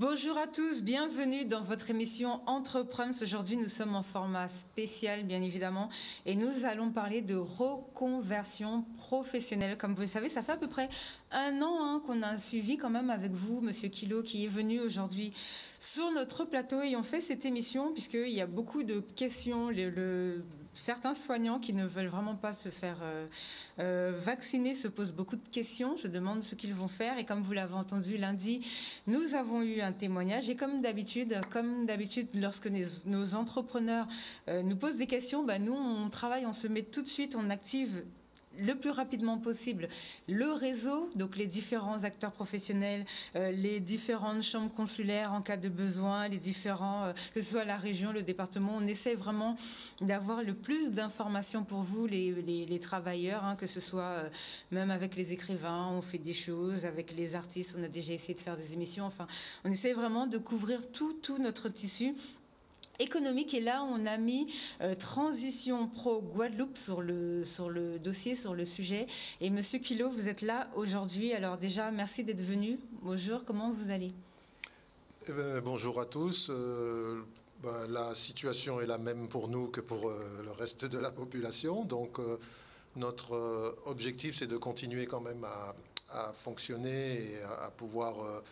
Bonjour à tous, bienvenue dans votre émission Entreprendre. Aujourd'hui, nous sommes en format spécial, bien évidemment, et nous allons parler de reconversion professionnelle. Comme vous le savez, ça fait à peu près un an qu'on a suivi quand même avec vous, Monsieur Kilo, qui est venu aujourd'hui sur notre plateau et on fait cette émission puisqu'il y a beaucoup de questions. Certains soignants qui ne veulent vraiment pas se faire vacciner se posent beaucoup de questions. Je demande ce qu'ils vont faire et comme vous l'avez entendu lundi, nous avons eu un témoignage et comme d'habitude, lorsque nos entrepreneurs nous posent des questions, nous on travaille, on se met tout de suite, on active le plus rapidement possible le réseau, donc les différents acteurs professionnels, les différentes chambres consulaires en cas de besoin, les différents, que ce soit la région, le département, on essaie vraiment d'avoir le plus d'informations pour vous, les travailleurs, que ce soit même avec les écrivains, on fait des choses, avec les artistes, on a déjà essayé de faire des émissions, enfin, on essaie vraiment de couvrir tout notre tissu économique. Et là, on a mis Transition Pro Guadeloupe sur le dossier, sur le sujet. Et Monsieur Kilo, vous êtes là aujourd'hui. Alors déjà, merci d'être venu. Bonjour, comment vous allez? Bonjour à tous. La situation est la même pour nous que pour le reste de la population. Donc, notre objectif, c'est de continuer quand même à fonctionner et à pouvoir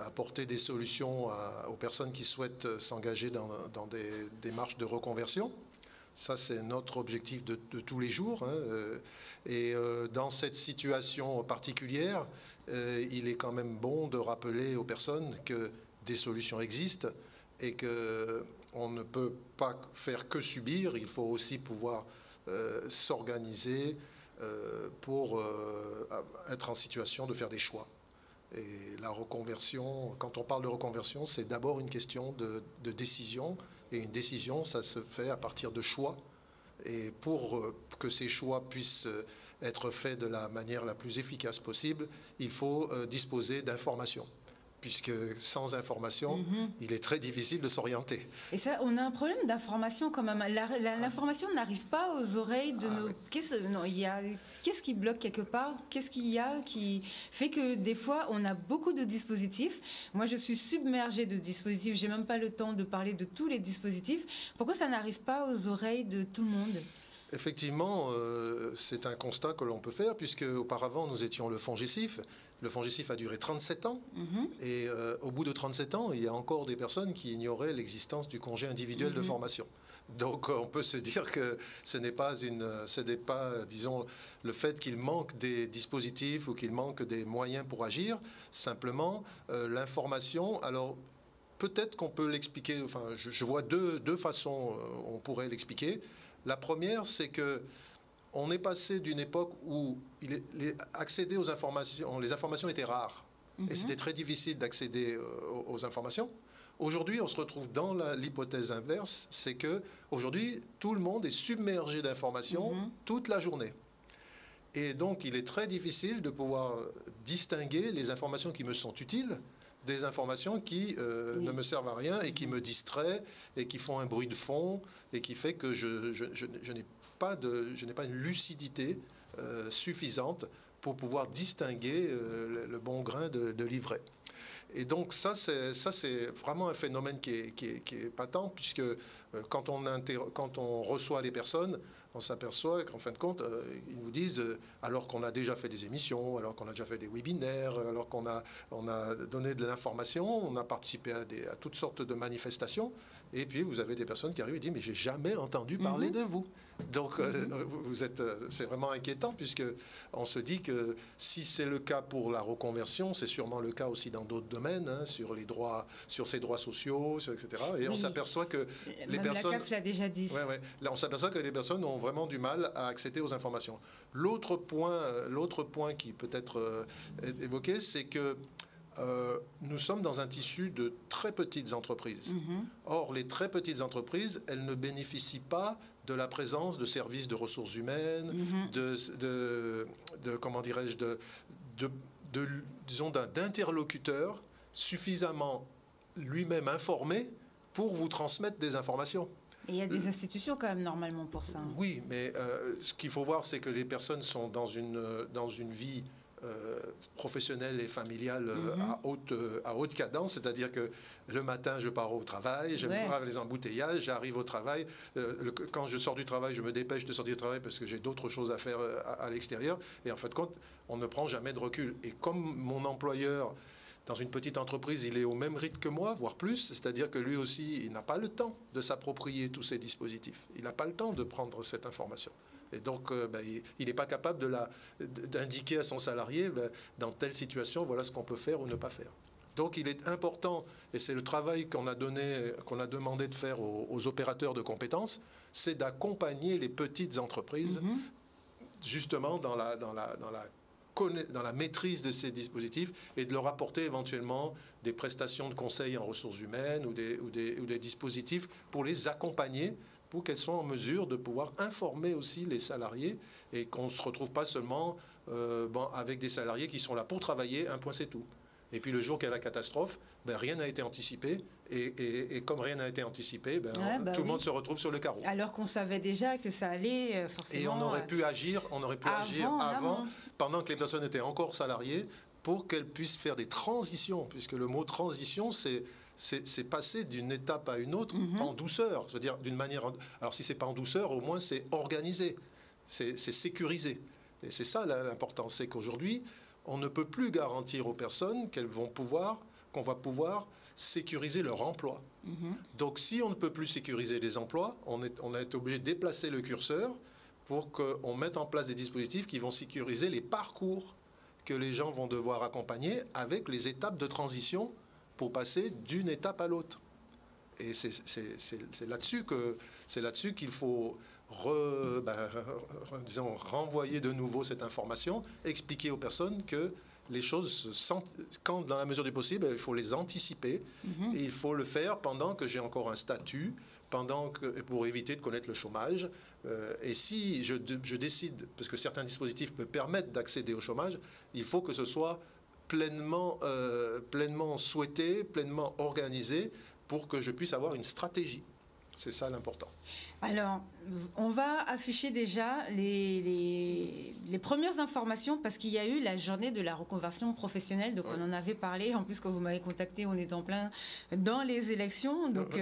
apporter des solutions aux personnes qui souhaitent s'engager dans des démarches de reconversion. Ça, c'est notre objectif de tous les jours. Et dans cette situation particulière, il est quand même bon de rappeler aux personnes que des solutions existent et qu'on ne peut pas faire que subir. Il faut aussi pouvoir s'organiser pour être en situation de faire des choix. Et la reconversion, quand on parle de reconversion, c'est d'abord une question de décision. Et une décision, ça se fait à partir de choix. Et pour que ces choix puissent être faits de la manière la plus efficace possible, il faut disposer d'informations. Puisque sans information, il est très difficile de s'orienter. Et ça, on a un problème d'information quand même. L'information n'arrive pas aux oreilles de nos... Qu'est-ce qui bloque quelque part? Qu'est-ce qu'il y a qui fait que des fois, on a beaucoup de dispositifs? Moi, je suis submergée de dispositifs. J'ai même pas le temps de parler de tous les dispositifs. Pourquoi ça n'arrive pas aux oreilles de tout le monde? Effectivement, c'est un constat que l'on peut faire, puisque auparavant, nous étions le FONGICIF. Le FONGICIF a duré 37 ans. Et au bout de 37 ans, il y a encore des personnes qui ignoraient l'existence du congé individuel de formation. Donc, on peut se dire que ce n'est pas, disons, le fait qu'il manque des dispositifs ou qu'il manque des moyens pour agir. Simplement, l'information... Alors, peut-être qu'on peut l'expliquer... Enfin, je vois deux façons on pourrait l'expliquer. La première, c'est que on est passé d'une époque où accéder aux informations, les informations étaient rares. Et c'était très difficile d'accéder aux informations. Aujourd'hui, on se retrouve dans l'hypothèse inverse, c'est que aujourd'hui, tout le monde est submergé d'informations toute la journée. Et donc, il est très difficile de pouvoir distinguer les informations qui me sont utiles des informations qui ne me servent à rien et qui me distraient et qui font un bruit de fond et qui fait que je n'ai pas une lucidité suffisante pour pouvoir distinguer le bon grain de l'ivraie. Et donc ça c'est vraiment un phénomène qui est patent, puisque quand on reçoit les personnes, on s'aperçoit qu'en fin de compte, ils nous disent, alors qu'on a déjà fait des émissions, alors qu'on a déjà fait des webinaires, alors qu'on a donné de l'information, on a participé à toutes sortes de manifestations, et puis vous avez des personnes qui arrivent et disent, mais j'ai jamais entendu parler de vous. Donc c'est vraiment inquiétant, puisque on se dit que si c'est le cas pour la reconversion, c'est sûrement le cas aussi dans d'autres domaines, sur les droits, sur ces droits sociaux, etc. Et on s'aperçoit que les personnes... La CAF l'a déjà dit. Là, on s'aperçoit que les personnes ont vraiment du mal à accéder aux informations. L'autre point qui peut être évoqué, c'est que nous sommes dans un tissu de très petites entreprises. Or, les très petites entreprises, elles ne bénéficient pas de la présence de services de ressources humaines, comment dirais-je, disons d'interlocuteurs suffisamment lui-même informé pour vous transmettre des informations. Et il y a des institutions quand même normalement pour ça. Oui, mais ce qu'il faut voir, c'est que les personnes sont dans une vie professionnelle et familiale à haute cadence, c'est-à-dire que le matin, je pars au travail, j'aime pas les embouteillages, j'arrive au travail. Quand je sors du travail, je me dépêche de sortir du travail parce que j'ai d'autres choses à faire à l'extérieur. Et en fin de compte, on ne prend jamais de recul. Et comme mon employeur, dans une petite entreprise, il est au même rythme que moi, voire plus, c'est-à-dire que lui aussi, il n'a pas le temps de s'approprier tous ces dispositifs. Il n'a pas le temps de prendre cette information. Et donc, il n'est pas capable d'indiquer à son salarié, dans telle situation, voilà ce qu'on peut faire ou ne pas faire. Donc, il est important, et c'est le travail qu'on a demandé de faire aux opérateurs de compétences, c'est d'accompagner les petites entreprises, justement, dans la maîtrise de ces dispositifs et de leur apporter éventuellement des prestations de conseil en ressources humaines ou des dispositifs pour les accompagner, pour qu'elles soient en mesure de pouvoir informer aussi les salariés et qu'on ne se retrouve pas seulement avec des salariés qui sont là pour travailler, un point c'est tout. Et puis le jour qu'il y a la catastrophe, rien n'a été anticipé. Et comme rien n'a été anticipé, tout le monde se retrouve sur le carreau. Alors qu'on savait déjà que ça allait forcément... Et on aurait pu agir avant, pendant que les personnes étaient encore salariées, pour qu'elles puissent faire des transitions, puisque le mot transition, c'est passer d'une étape à une autre en douceur. Je veux dire, d'une manière... Alors si ce n'est pas en douceur, au moins c'est organisé, c'est sécurisé. Et c'est ça l'important, c'est qu'aujourd'hui, on ne peut plus garantir aux personnes qu'on va pouvoir sécuriser leur emploi. Donc si on ne peut plus sécuriser les emplois, on a été obligé de déplacer le curseur pour qu'on mette en place des dispositifs qui vont sécuriser les parcours que les gens vont devoir accompagner avec les étapes de transition pour passer d'une étape à l'autre. Et c'est là-dessus qu'il faut renvoyer de nouveau cette information, expliquer aux personnes que les choses, quand dans la mesure du possible, il faut les anticiper et il faut le faire pendant que j'ai encore un statut, pour éviter de connaître le chômage. Et si je décide, parce que certains dispositifs me permettent d'accéder au chômage, il faut que ce soit pleinement souhaité, pleinement organisé pour que je puisse avoir une stratégie. C'est ça l'important. Alors, on va afficher déjà les premières informations parce qu'il y a eu la journée de la reconversion professionnelle. Donc, on en avait parlé. En plus, quand vous m'avez contacté, on est en plein dans les élections. Donc,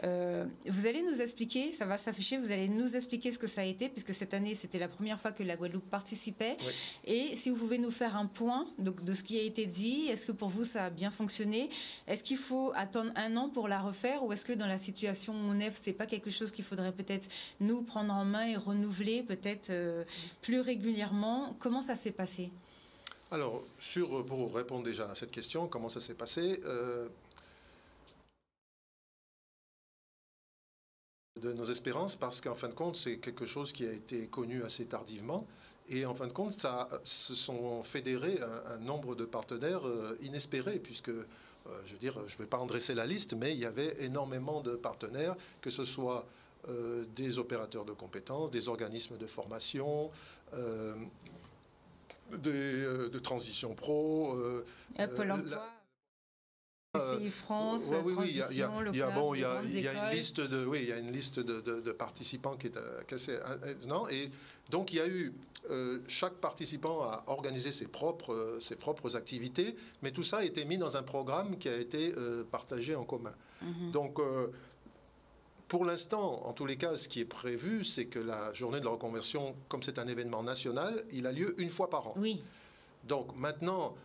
vous allez nous expliquer, ça va s'afficher, vous allez nous expliquer ce que ça a été, puisque cette année, c'était la première fois que la Guadeloupe participait. Oui. Et si vous pouvez nous faire un point de ce qui a été dit, est-ce que pour vous, ça a bien fonctionné? Est-ce qu'il faut attendre 1 an pour la refaire ou est-ce que dans la situation où on est, c'est pas quelque chose qu'il faudrait peut-être nous prendre en main et renouveler peut-être plus régulièrement? Comment ça s'est passé? Alors, pour répondre déjà à cette question, comment ça s'est passé de nos espérances, parce qu'en fin de compte, c'est quelque chose qui a été connu assez tardivement. Et en fin de compte, se sont fédérés un nombre de partenaires inespérés, puisque, je ne vais pas en dresser la liste, mais il y avait énormément de partenaires, que ce soit des opérateurs de compétences, des organismes de formation, de transition pro. Pôle emploi. CI France, oui, il y a une liste de participants qui est assez... Non, et donc il y a eu... chaque participant a organisé ses propres activités, mais tout ça a été mis dans un programme qui a été partagé en commun. Donc, pour l'instant, en tous les cas, ce qui est prévu, c'est que la journée de la reconversion, comme c'est un événement national, il a lieu 1 fois par an. Oui. Donc maintenant...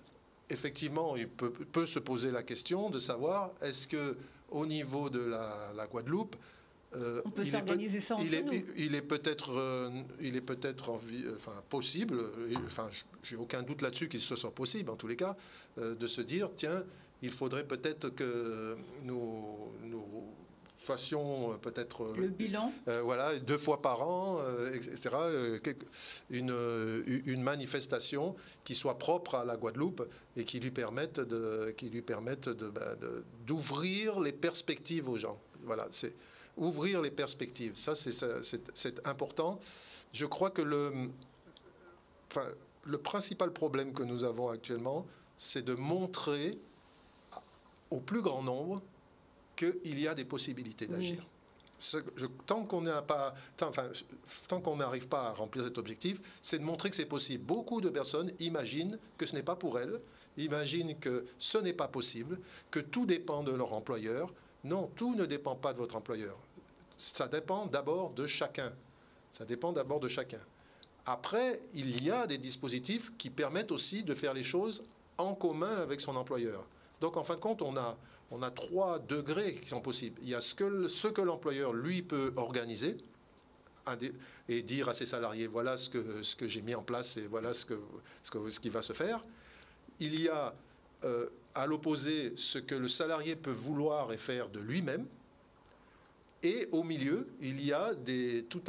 Effectivement, il peut se poser la question de savoir est-ce que au niveau de la Guadeloupe, on peut s'organiser ça entre nous. Il est peut-être possible. J'ai aucun doute là-dessus qu'il se soit possible, en tous les cas, de se dire tiens, il faudrait peut-être que nous fassions peut-être le bilan, 2 fois par an, etc. Une manifestation qui soit propre à la Guadeloupe et qui lui permette d'ouvrir les perspectives aux gens. Voilà, c'est ouvrir les perspectives. Ça, c'est important. Je crois que le principal problème que nous avons actuellement, c'est de montrer au plus grand nombre qu'il y a des possibilités d'agir. Oui. tant qu'on n'arrive pas à remplir cet objectif, c'est de montrer que c'est possible. Beaucoup de personnes imaginent que ce n'est pas pour elles, imaginent que ce n'est pas possible, que tout dépend de leur employeur. Non, tout ne dépend pas de votre employeur. Ça dépend d'abord de chacun. Ça dépend d'abord de chacun. Après, il y a des dispositifs qui permettent aussi de faire les choses en commun avec son employeur. Donc, en fin de compte, on a 3 degrés qui sont possibles. Il y a ce que l'employeur, lui, peut organiser et dire à ses salariés, voilà ce que j'ai mis en place et voilà ce qui va se faire. Il y a, à l'opposé, ce que le salarié peut vouloir et faire de lui-même. Et au milieu, il y a tout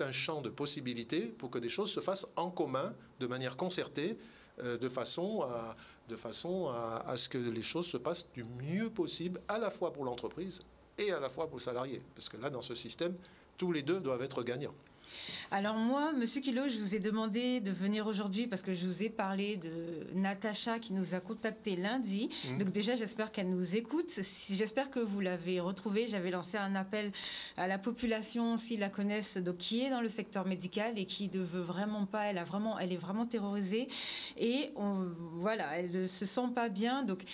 un champ de possibilités pour que des choses se fassent en commun, de manière concertée, de façon à ce que les choses se passent du mieux possible, à la fois pour l'entreprise et à la fois pour le salarié. Parce que là, dans ce système, tous les deux doivent être gagnants. Alors moi, Monsieur Quillot, je vous ai demandé de venir aujourd'hui parce que je vous ai parlé de Natacha qui nous a contacté lundi. Donc déjà, j'espère qu'elle nous écoute. J'espère que vous l'avez retrouvée. J'avais lancé un appel à la population, s'ils la connaissent, donc, qui est dans le secteur médical et qui ne veut vraiment pas. Elle est vraiment terrorisée et voilà, elle ne se sent pas bien. Donc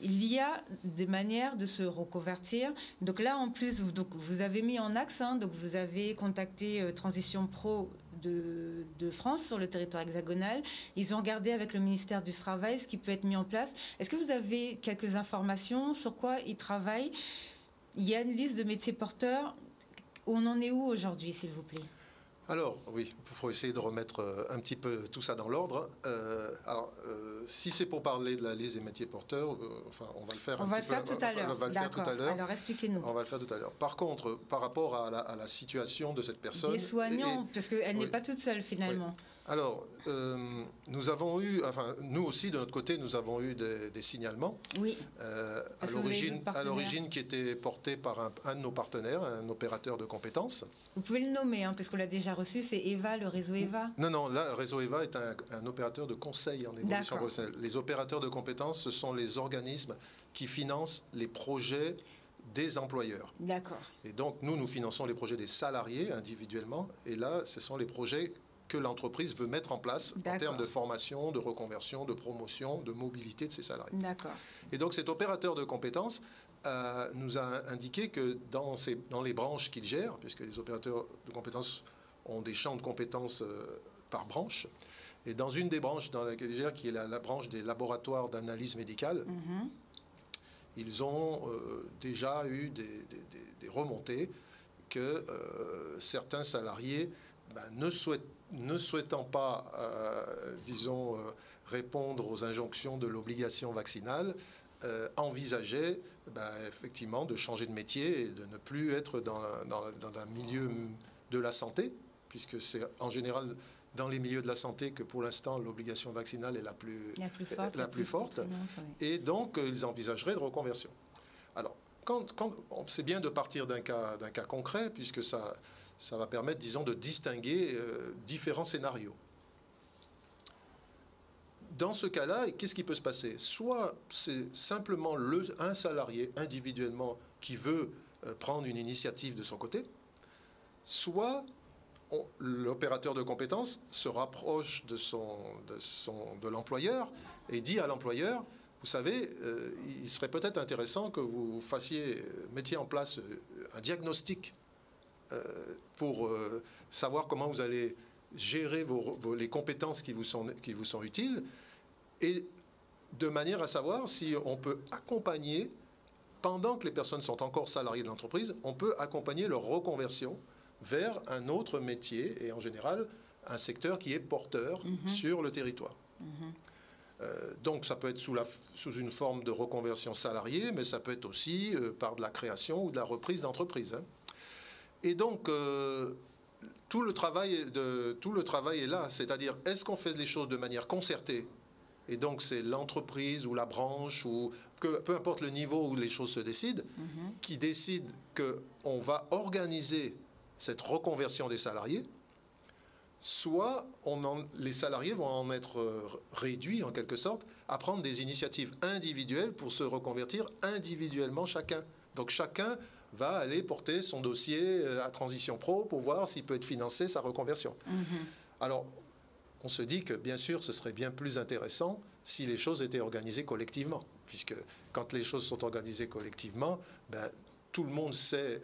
il y a des manières de se reconvertir. Donc là, en plus, vous avez mis en axe, donc vous avez contacté Transition Pro de France sur le territoire hexagonal. Ils ont regardé avec le ministère du Travail ce qui peut être mis en place. Est-ce que vous avez quelques informations sur quoi ils travaillent? Il y a une liste de métiers porteurs. On en est où aujourd'hui, s'il vous plaît? Alors, oui, il faut essayer de remettre un petit peu tout ça dans l'ordre. Si c'est pour parler de la liste des métiers porteurs, on va le faire on va le faire tout à l'heure. D'accord. Alors, expliquez-nous. On va le faire tout à l'heure. Par contre, par rapport à la situation de cette personne... Des soignants, parce qu'elle n'est pas toute seule, finalement. Oui. Alors, nous avons eu, nous aussi, de notre côté, nous avons eu des signalements. Oui. À l'origine, qui étaient portés par un de nos partenaires, un opérateur de compétences. Vous pouvez le nommer, parce qu'on l'a déjà reçu, c'est EVA, le réseau EVA. Non, là, le réseau EVA est un opérateur de conseil en évolution professionnelle. Les opérateurs de compétences, ce sont les organismes qui financent les projets des employeurs. D'accord. Et donc, nous finançons les projets des salariés individuellement. Et là, ce sont les projets que l'entreprise veut mettre en place en termes de formation, de reconversion, de promotion, de mobilité de ses salariés. D'accord. Et donc cet opérateur de compétences nous a indiqué que dans les branches qu'il gère, puisque les opérateurs de compétences ont des champs de compétences par branche, et dans une des branches dans laquelle il gère, qui est la branche des laboratoires d'analyse médicale, ils ont déjà eu des remontées que certains salariés ne souhaitant pas, répondre aux injonctions de l'obligation vaccinale, envisageaient effectivement de changer de métier et de ne plus être dans un milieu de la santé, puisque c'est en général dans les milieux de la santé que pour l'instant l'obligation vaccinale est la plus forte. Et donc ils envisageraient de reconversion. Alors, c'est bien de partir d'un cas concret, puisque ça va permettre, disons, de distinguer différents scénarios. Dans ce cas-là, qu'est-ce qui peut se passer? Soit c'est simplement un salarié individuellement qui veut prendre une initiative de son côté, soit l'opérateur de compétences se rapproche de l'employeur et dit à l'employeur, vous savez, il serait peut-être intéressant que vous mettiez en place un diagnostic pour savoir comment vous allez gérer les compétences qui vous sont utiles, et de manière à savoir si on peut accompagner, pendant que les personnes sont encore salariées de l'entreprise, on peut accompagner leur reconversion vers un autre métier, et en général un secteur qui est porteur sur le territoire. Donc ça peut être sous une forme de reconversion salariée, mais ça peut être aussi par de la création ou de la reprise d'entreprise. Et donc, tout le travail est là, c'est-à-dire, est-ce qu'on fait les choses de manière concertée? Et donc, c'est l'entreprise ou la branche, ou peu importe le niveau où les choses se décident, qui décide qu'on va organiser cette reconversion des salariés, soit les salariés vont en être réduits, en quelque sorte, à prendre des initiatives individuelles pour se reconvertir individuellement chacun. Donc, chacun va aller porter son dossier à Transition Pro pour voir s'il peut être financé sa reconversion. Alors, on se dit que, bien sûr, ce serait bien plus intéressant si les choses étaient organisées collectivement, puisque quand les choses sont organisées collectivement, tout le monde sait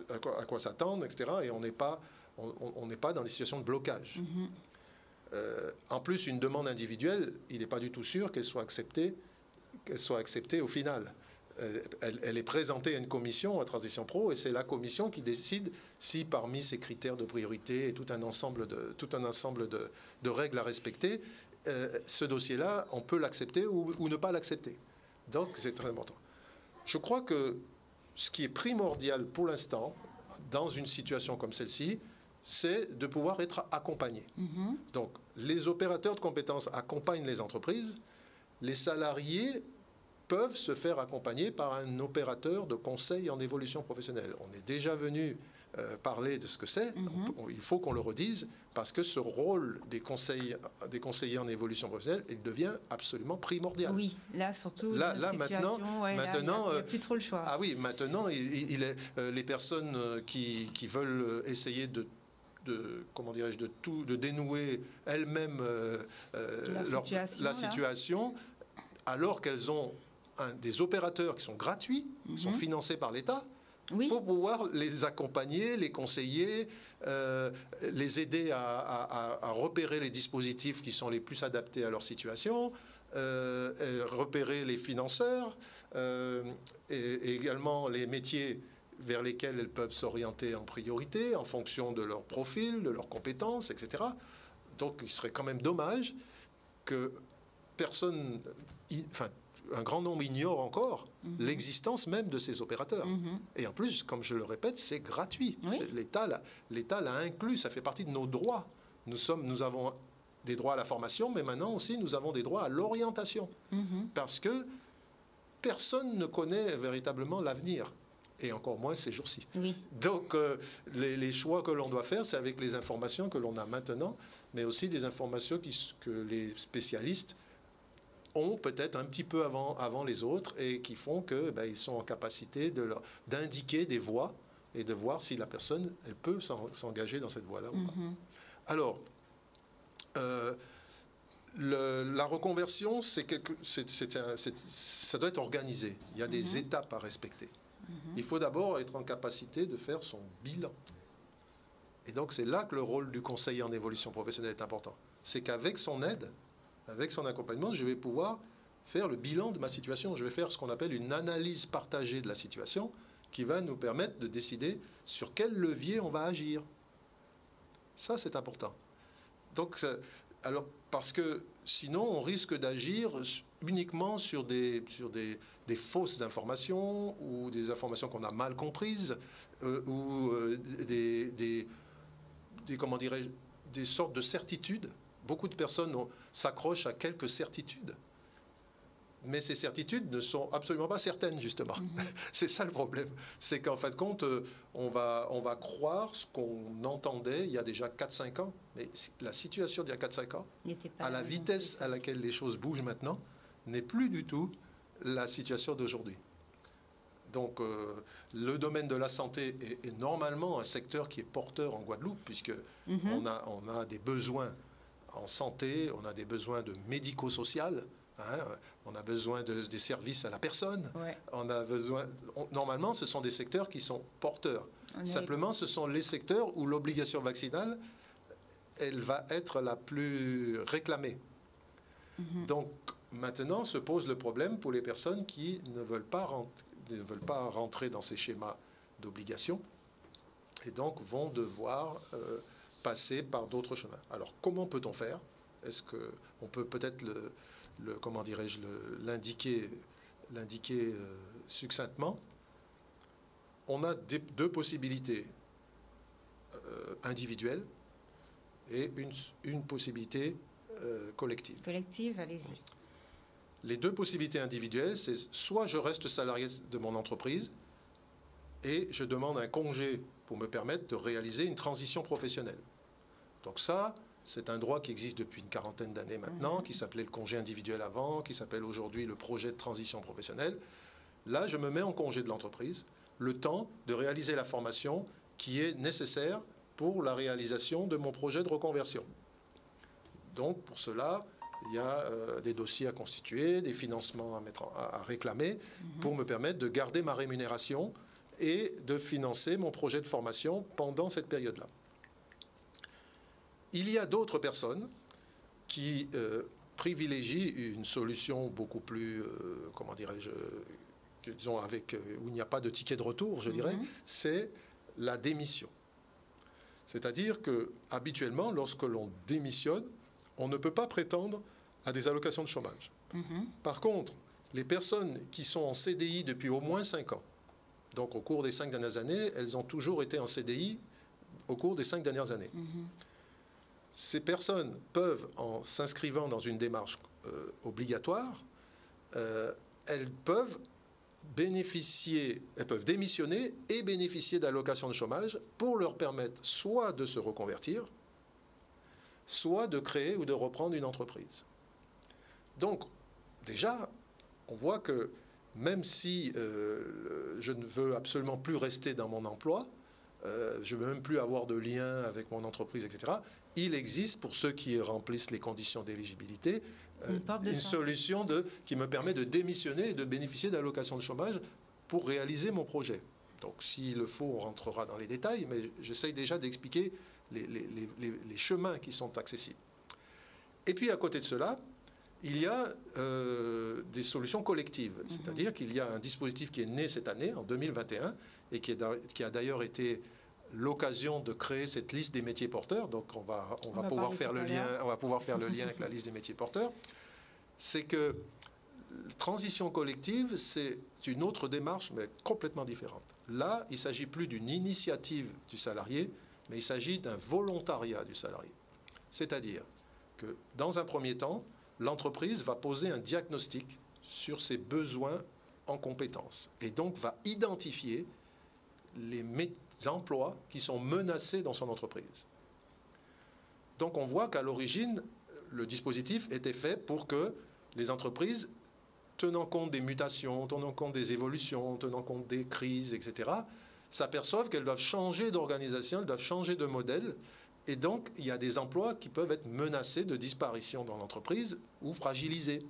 à quoi s'attendre, etc., et on n'est pas dans des situations de blocage. En plus, une demande individuelle, il n'est pas du tout sûr qu'elle soit acceptée au final. Elle est présentée à une commission, à Transition Pro, et c'est la commission qui décide si, parmi ces critères de priorité et tout un ensemble de règles à respecter, ce dossier-là, on peut l'accepter ou ne pas l'accepter. Donc, c'est très important. Je crois que ce qui est primordial pour l'instant, dans une situation comme celle-ci, c'est de pouvoir être accompagné. Donc, les opérateurs de compétences accompagnent les entreprises. Les salariés peuvent se faire accompagner par un opérateur de conseil en évolution professionnelle. On est déjà venu parler de ce que c'est. Il faut qu'on le redise, parce que ce rôle des conseillers en évolution professionnelle, il devient absolument primordial. Oui, là surtout là maintenant, il n'y a plus trop le choix. Ah oui, maintenant, les personnes qui veulent essayer de dénouer elles-mêmes la situation, alors qu'elles ont des opérateurs qui sont gratuits, qui sont financés par l'État, pour pouvoir les accompagner, les conseiller, les aider à repérer les dispositifs qui sont les plus adaptés à leur situation, repérer les financeurs, et également les métiers vers lesquels elles peuvent s'orienter en priorité, en fonction de leur profil, de leurs compétences, etc. Donc, il serait quand même dommage que un grand nombre ignore encore l'existence même de ces opérateurs. Et en plus, comme je le répète, c'est gratuit. L'État l'a inclus, ça fait partie de nos droits. Nous avons des droits à la formation, mais maintenant aussi, nous avons des droits à l'orientation. Parce que personne ne connaît véritablement l'avenir. Et encore moins ces jours-ci. Donc, les choix que l'on doit faire, c'est avec les informations que l'on a maintenant, mais aussi des informations que les spécialistes ont peut-être un petit peu avant les autres et qui font qu'ils sont en capacité d'indiquer des voies et de voir si la personne, elle peut s'engager dans cette voie-là ou pas. Alors, la reconversion, ça doit être organisé. Il y a des étapes à respecter. Il faut d'abord être en capacité de faire son bilan. Et donc, c'est là que le rôle du conseiller en évolution professionnelle est important. C'est qu'avec son aide, avec son accompagnement, je vais pouvoir faire le bilan de ma situation. Je vais faire ce qu'on appelle une analyse partagée de la situation qui va nous permettre de décider sur quel levier on va agir. Ça, c'est important. Donc, alors, parce que sinon, on risque d'agir uniquement sur des fausses informations ou des informations qu'on a mal comprises ou comment dirais-je, des sortes de certitudes. Beaucoup de personnes s'accrochent à quelques certitudes. Mais ces certitudes ne sont absolument pas certaines, justement. C'est ça le problème. C'est qu'en fin de compte, on va croire ce qu'on entendait il y a déjà 4-5 ans. Mais la situation d'il y a 4-5 ans, à la vitesse à laquelle les choses bougent maintenant, n'est plus du tout la situation d'aujourd'hui. Donc, le domaine de la santé est normalement un secteur qui est porteur en Guadeloupe, puisqu'on a des besoins en santé, on a des besoins de médico-social, on a besoin des services à la personne. On a besoin. Normalement, ce sont des secteurs qui sont porteurs. Simplement, ce sont les secteurs où l'obligation vaccinale, elle va être la plus réclamée. Donc, maintenant, se pose le problème pour les personnes qui ne veulent pas rentrer dans ces schémas d'obligation et donc vont devoir passer par d'autres chemins. Alors, comment peut-on faire? Est-ce qu'on peut peut-être l'indiquer succinctement? On a deux possibilités individuelles et une possibilité collective. Collective, allez-y. Les deux possibilités individuelles, c'est soit je reste salarié de mon entreprise et je demande un congé pour me permettre de réaliser une transition professionnelle. Donc ça, c'est un droit qui existe depuis une quarantaine d'années maintenant, qui s'appelait le congé individuel avant, qui s'appelle aujourd'hui le projet de transition professionnelle. Là, je me mets en congé de l'entreprise. le temps de réaliser la formation qui est nécessaire pour la réalisation de mon projet de reconversion. Donc, pour cela, il y a des dossiers à constituer, des financements à réclamer pour me permettre de garder ma rémunération et de financer mon projet de formation pendant cette période-là. Il y a d'autres personnes qui privilégient une solution beaucoup plus, comment dirais-je, disons où il n'y a pas de ticket de retour, je dirais, c'est la démission. C'est-à-dire que habituellement, lorsque l'on démissionne, on ne peut pas prétendre à des allocations de chômage. Par contre, les personnes qui sont en CDI depuis au moins 5 ans, donc au cours des 5 dernières années, elles ont toujours été en CDI au cours des 5 dernières années. Ces personnes peuvent, en s'inscrivant dans une démarche obligatoire, elles peuvent démissionner et bénéficier d'allocations de chômage pour leur permettre soit de se reconvertir, soit de créer ou de reprendre une entreprise. Donc, déjà, on voit que même si je ne veux absolument plus rester dans mon emploi, je ne veux même plus avoir de lien avec mon entreprise, etc., il existe, pour ceux qui remplissent les conditions d'éligibilité, une solution qui me permet de démissionner et de bénéficier d'allocations de chômage pour réaliser mon projet. Donc, s'il le faut, on rentrera dans les détails, mais j'essaye déjà d'expliquer les chemins qui sont accessibles. Et puis, à côté de cela, il y a des solutions collectives. C'est-à-dire qu'il y a un dispositif qui est né cette année, en 2021, et qui a d'ailleurs été l'occasion de créer cette liste des métiers porteurs. Donc, on va pouvoir faire le lien avec la liste des métiers porteurs. C'est que transition collective, c'est une autre démarche, mais complètement différente. Là, il ne s'agit plus d'une initiative du salarié, mais il s'agit d'un volontariat du salarié. C'est-à-dire que, dans un premier temps, l'entreprise va poser un diagnostic sur ses besoins en compétences et donc va identifier les emplois qui sont menacés dans son entreprise. Donc on voit qu'à l'origine, le dispositif était fait pour que les entreprises, tenant compte des mutations, tenant compte des évolutions, tenant compte des crises, etc., s'aperçoivent qu'elles doivent changer d'organisation, elles doivent changer de modèle. Et donc, il y a des emplois qui peuvent être menacés de disparition dans l'entreprise ou fragilisés.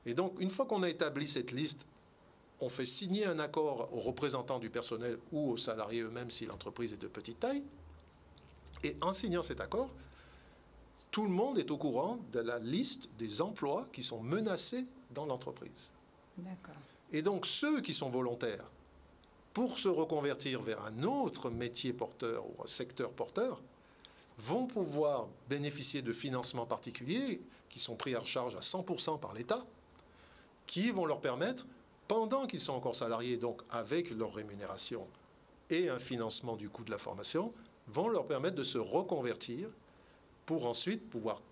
Et donc, une fois qu'on a établi cette liste, on fait signer un accord aux représentants du personnel ou aux salariés eux-mêmes si l'entreprise est de petite taille. Et en signant cet accord, tout le monde est au courant de la liste des emplois qui sont menacés dans l'entreprise. D'accord. Et donc, ceux qui sont volontaires pour se reconvertir vers un autre métier porteur ou un secteur porteur vont pouvoir bénéficier de financements particuliers qui sont pris en charge à 100% par l'État, qui vont leur permettre, pendant qu'ils sont encore salariés, donc avec leur rémunération et un financement du coût de la formation, vont leur permettre de se reconvertir pour ensuite pouvoir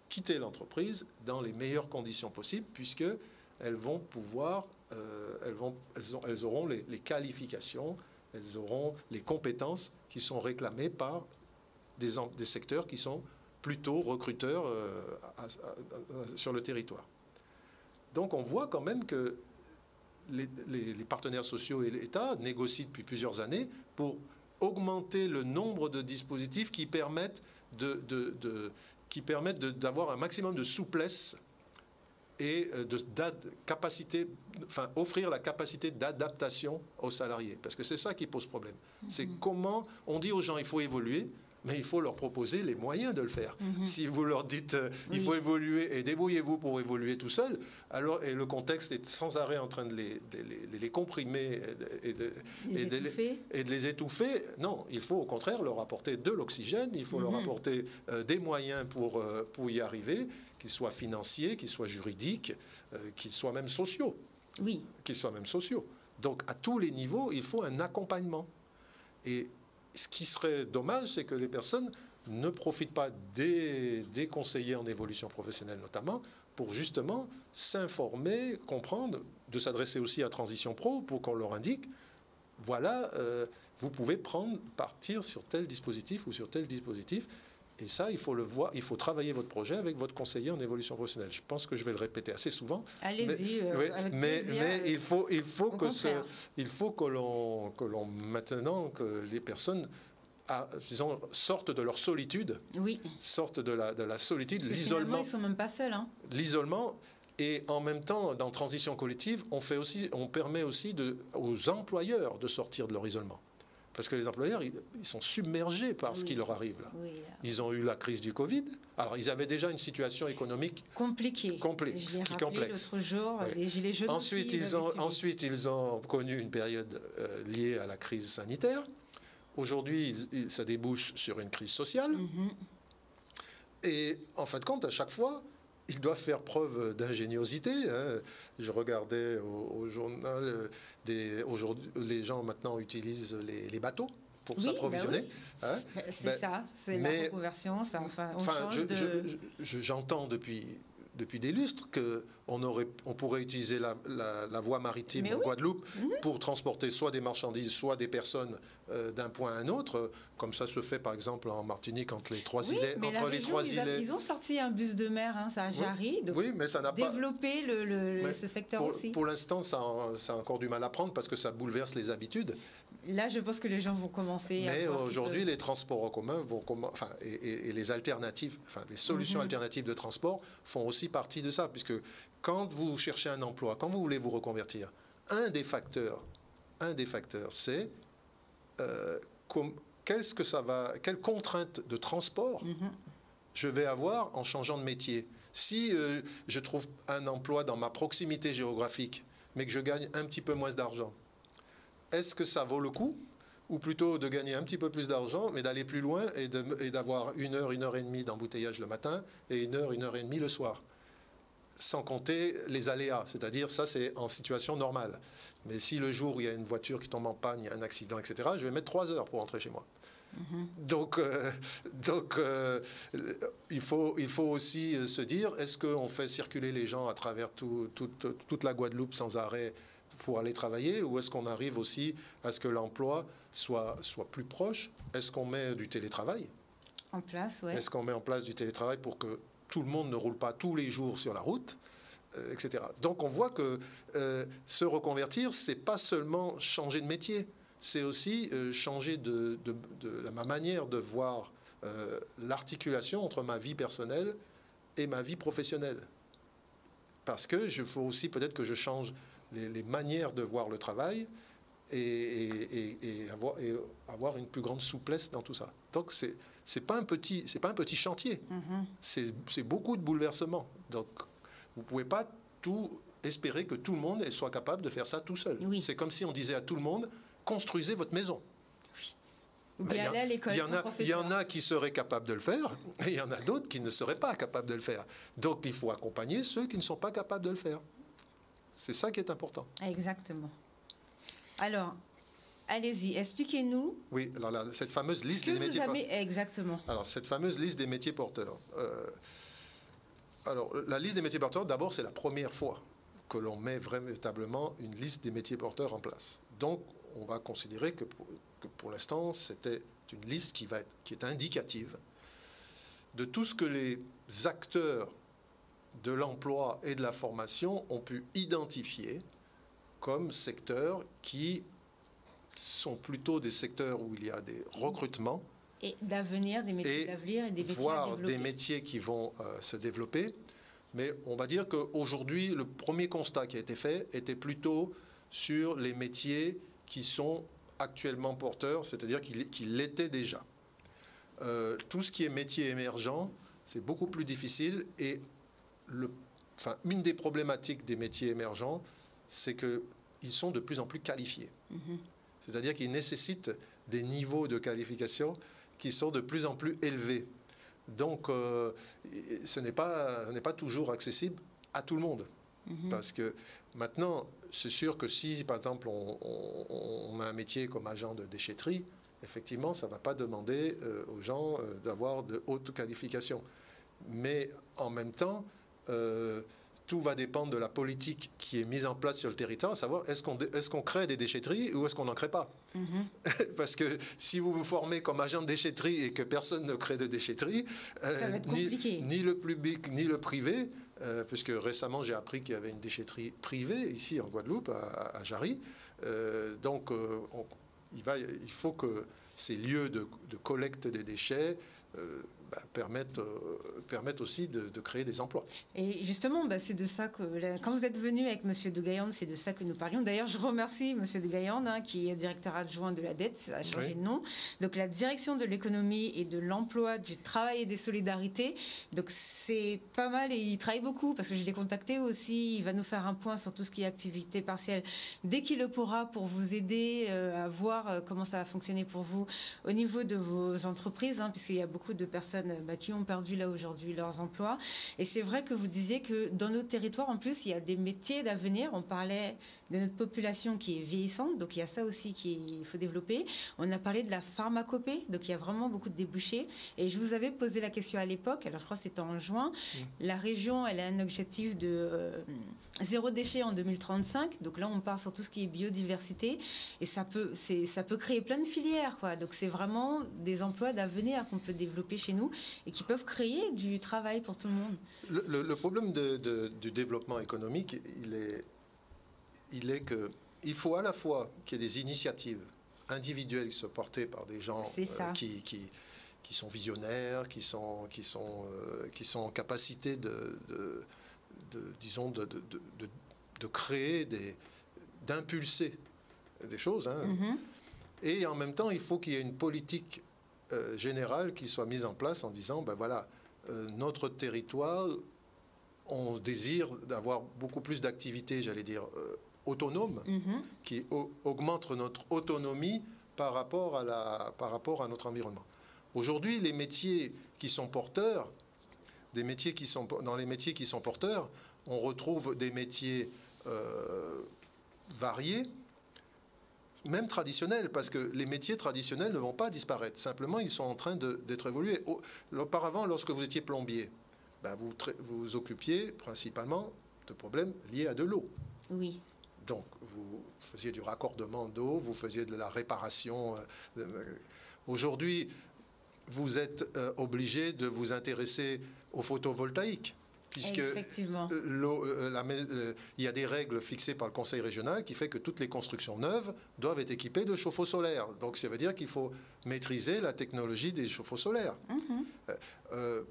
quitter l'entreprise dans les meilleures conditions possibles, puisqu'elles vont pouvoir, elles auront les qualifications, elles auront les compétences qui sont réclamées par des secteurs qui sont plutôt recruteurs sur le territoire. Donc on voit quand même que les partenaires sociaux et l'État négocient depuis plusieurs années pour augmenter le nombre de dispositifs qui permettent d'avoir un maximum de souplesse et offrir la capacité d'adaptation aux salariés. Parce que c'est ça qui pose problème. C'est comment on dit aux gens il faut évoluer, mais il faut leur proposer les moyens de le faire. Si vous leur dites il faut évoluer et débrouillez-vous pour évoluer tout seul, alors, et le contexte est sans arrêt en train de les comprimer et de les étouffer, non, il faut au contraire leur apporter de l'oxygène, il faut leur apporter des moyens pour y arriver, qu'ils soient financiers, qu'ils soient juridiques, qu'ils soient même sociaux. Oui. Qu'ils soient même sociaux. Donc à tous les niveaux, il faut un accompagnement. Et ce qui serait dommage, c'est que les personnes ne profitent pas des conseillers en évolution professionnelle notamment, pour justement s'informer, comprendre, de s'adresser aussi à Transition Pro pour qu'on leur indique, voilà, vous pouvez partir sur tel dispositif ou sur tel dispositif. Et ça, il faut le voir, il faut travailler votre projet avec votre conseiller en évolution professionnelle. Je pense que je vais le répéter assez souvent. Allez-y, avec mais il faut que l'on maintenant que les personnes disons, sortent de leur solitude, sortent de la solitude, l'isolement. Ils sont même pas seuls. Hein. L'isolement. Et en même temps, dans transition collective, on permet aussi aux employeurs de sortir de leur isolement. Parce que les employeurs, ils sont submergés par ce qui leur arrive là. Oui. Ils ont eu la crise du Covid. Alors, ils avaient déjà une situation économique complexe. L'autre jour, les gilets jaunes. Ensuite, ils ont connu une période liée à la crise sanitaire. Aujourd'hui, ça débouche sur une crise sociale. Et en fin de compte, à chaque fois, ils doivent faire preuve d'ingéniosité. Hein. Je regardais au journal, aujourd'hui, les gens maintenant utilisent les bateaux pour s'approvisionner. Hein. C'est la reconversion. J'entends depuis des lustres qu'on pourrait utiliser la voie maritime en Guadeloupe pour transporter soit des marchandises, soit des personnes d'un point à un autre, comme ça se fait par exemple en Martinique entre les trois îlets. Ils ont sorti un bus de mer, ça à Jarry, donc mais ça n'a développer ce secteur aussi. Pour l'instant, ça a encore du mal à prendre parce que ça bouleverse les habitudes. Là, je pense que les gens vont commencer à... Mais aujourd'hui, les transports en commun et les alternatives, les solutions alternatives de transport font aussi partie de ça, puisque quand vous cherchez un emploi, quand vous voulez vous reconvertir, un des facteurs, c'est quelle contrainte de transport je vais avoir en changeant de métier. Si je trouve un emploi dans ma proximité géographique, mais que je gagne un petit peu moins d'argent, est-ce que ça vaut le coup? Ou plutôt de gagner un petit peu plus d'argent, mais d'aller plus loin et d'avoir 1 heure et demie d'embouteillage le matin et 1 heure et demie le soir. Sans compter les aléas, c'est-à-dire ça c'est en situation normale. Mais si le jour où il y a une voiture qui tombe en panne, il y a un accident, etc., je vais mettre 3 heures pour rentrer chez moi. Donc, il faut aussi se dire, est-ce qu'on fait circuler les gens à travers toute la Guadeloupe sans arrêt pour aller travailler, ou est-ce qu'on arrive aussi à ce que l'emploi soit plus proche? Est-ce qu'on met du télétravail en place? Est-ce qu'on met en place du télétravail pour que tout le monde ne roule pas tous les jours sur la route, etc. Donc on voit que se reconvertir, c'est pas seulement changer de métier, c'est aussi changer ma manière de voir l'articulation entre ma vie personnelle et ma vie professionnelle. Parce que il faut aussi peut-être que je change les manières de voir le travail et avoir une plus grande souplesse dans tout ça. Donc c'est pas un petit chantier. C'est beaucoup de bouleversements. Donc vous pouvez pas tout espérer que tout le monde soit capable de faire ça tout seul. C'est comme si on disait à tout le monde, construisez votre maison. Il y en a qui seraient capables de le faire, et il y en a d'autres qui ne seraient pas capables de le faire. Donc il faut accompagner ceux qui ne sont pas capables de le faire. C'est ça qui est important. Exactement. Alors, allez-y, expliquez-nous. Oui, alors cette fameuse liste des métiers porteurs. Exactement. Alors, cette fameuse liste des métiers porteurs. Alors, la liste des métiers porteurs, d'abord, c'est la première fois que l'on met véritablement une liste des métiers porteurs en place. Donc, on va considérer que pour l'instant, c'était une liste qui est indicative de tout ce que les acteurs de l'emploi et de la formation ont pu identifier comme secteurs qui sont plutôt des secteurs où il y a des recrutements et d'avenir, des métiers d'avenir et des métiers à développer. Des métiers qui vont se développer. Mais on va dire qu'aujourd'hui, le premier constat qui a été fait était plutôt sur les métiers qui sont actuellement porteurs, c'est-à-dire qu'ils l'étaient déjà. Tout ce qui est métier émergent, c'est beaucoup plus difficile et une des problématiques des métiers émergents, c'est qu'ils sont de plus en plus qualifiés. C'est-à-dire qu'ils nécessitent des niveaux de qualification qui sont de plus en plus élevés. Donc, ce n'est pas toujours accessible à tout le monde. Parce que maintenant, c'est sûr que si, par exemple, on a un métier comme agent de déchetterie, effectivement, ça ne va pas demander aux gens d'avoir de hautes qualifications. Mais en même temps, tout va dépendre de la politique qui est mise en place sur le territoire, à savoir est-ce qu'on crée des déchetteries ou est-ce qu'on n'en crée pas. Parce que si vous vous formez comme agent de déchetterie et que personne ne crée de déchetterie, ni le public ni le privé, puisque récemment j'ai appris qu'il y avait une déchetterie privée ici en Guadeloupe, à Jarry, donc il faut que ces lieux de collecte des déchets permettent aussi de créer des emplois. Et justement, c'est de ça que, quand vous êtes venu avec M. de Gaillande, c'est de ça que nous parlions. D'ailleurs, je remercie M. de Gaillande, qui est directeur adjoint de la dette, ça a changé de nom. Donc, la direction de l'économie et de l'emploi, du travail et des solidarités. Donc, c'est pas mal et il travaille beaucoup parce que je l'ai contacté aussi. Il va nous faire un point sur tout ce qui est activité partielle dès qu'il le pourra pour vous aider à voir comment ça va fonctionner pour vous au niveau de vos entreprises, puisqu'il y a beaucoup de personnes qui ont perdu là aujourd'hui leurs emplois. Et c'est vrai que vous disiez que dans nos territoires, en plus, il y a des métiers d'avenir. On parlait de notre population qui est vieillissante, donc il y a ça aussi qu'il faut développer. On a parlé de la pharmacopée, donc il y a vraiment beaucoup de débouchés. Et je vous avais posé la question à l'époque, alors je crois que c'était en juin. La région, elle a un objectif de zéro déchet en 2035. Donc là, on part sur tout ce qui est biodiversité. Et ça peut créer plein de filières, quoi. Donc c'est vraiment des emplois d'avenir qu'on peut développer chez nous et qui peuvent créer du travail pour tout le monde. Le problème du développement économique, il est qu'il faut à la fois qu'il y ait des initiatives individuelles qui soient portées par des gens qui sont visionnaires, qui sont en capacité de créer, d'impulser des choses. Et en même temps, il faut qu'il y ait une politique générale qui soit mise en place en disant, notre territoire, on désire d'avoir beaucoup plus d'activités, j'allais dire, autonomes, qui augmentent notre autonomie par rapport à notre environnement. Aujourd'hui, les métiers qui sont porteurs, dans les métiers qui sont porteurs, on retrouve des métiers variés, même traditionnels, parce que les métiers traditionnels ne vont pas disparaître. Simplement, ils sont en train d'être évolués. Auparavant, lorsque vous étiez plombier, vous vous occupiez principalement de problèmes liés à de l'eau. Oui. Donc, vous faisiez du raccordement d'eau, vous faisiez de la réparation. Aujourd'hui, vous êtes obligé de vous intéresser au photovoltaïque, puisque il y a des règles fixées par le Conseil régional qui fait que toutes les constructions neuves doivent être équipées de chauffe-eau solaires. Donc, ça veut dire qu'il faut maîtriser la technologie des chauffe-eau solaires.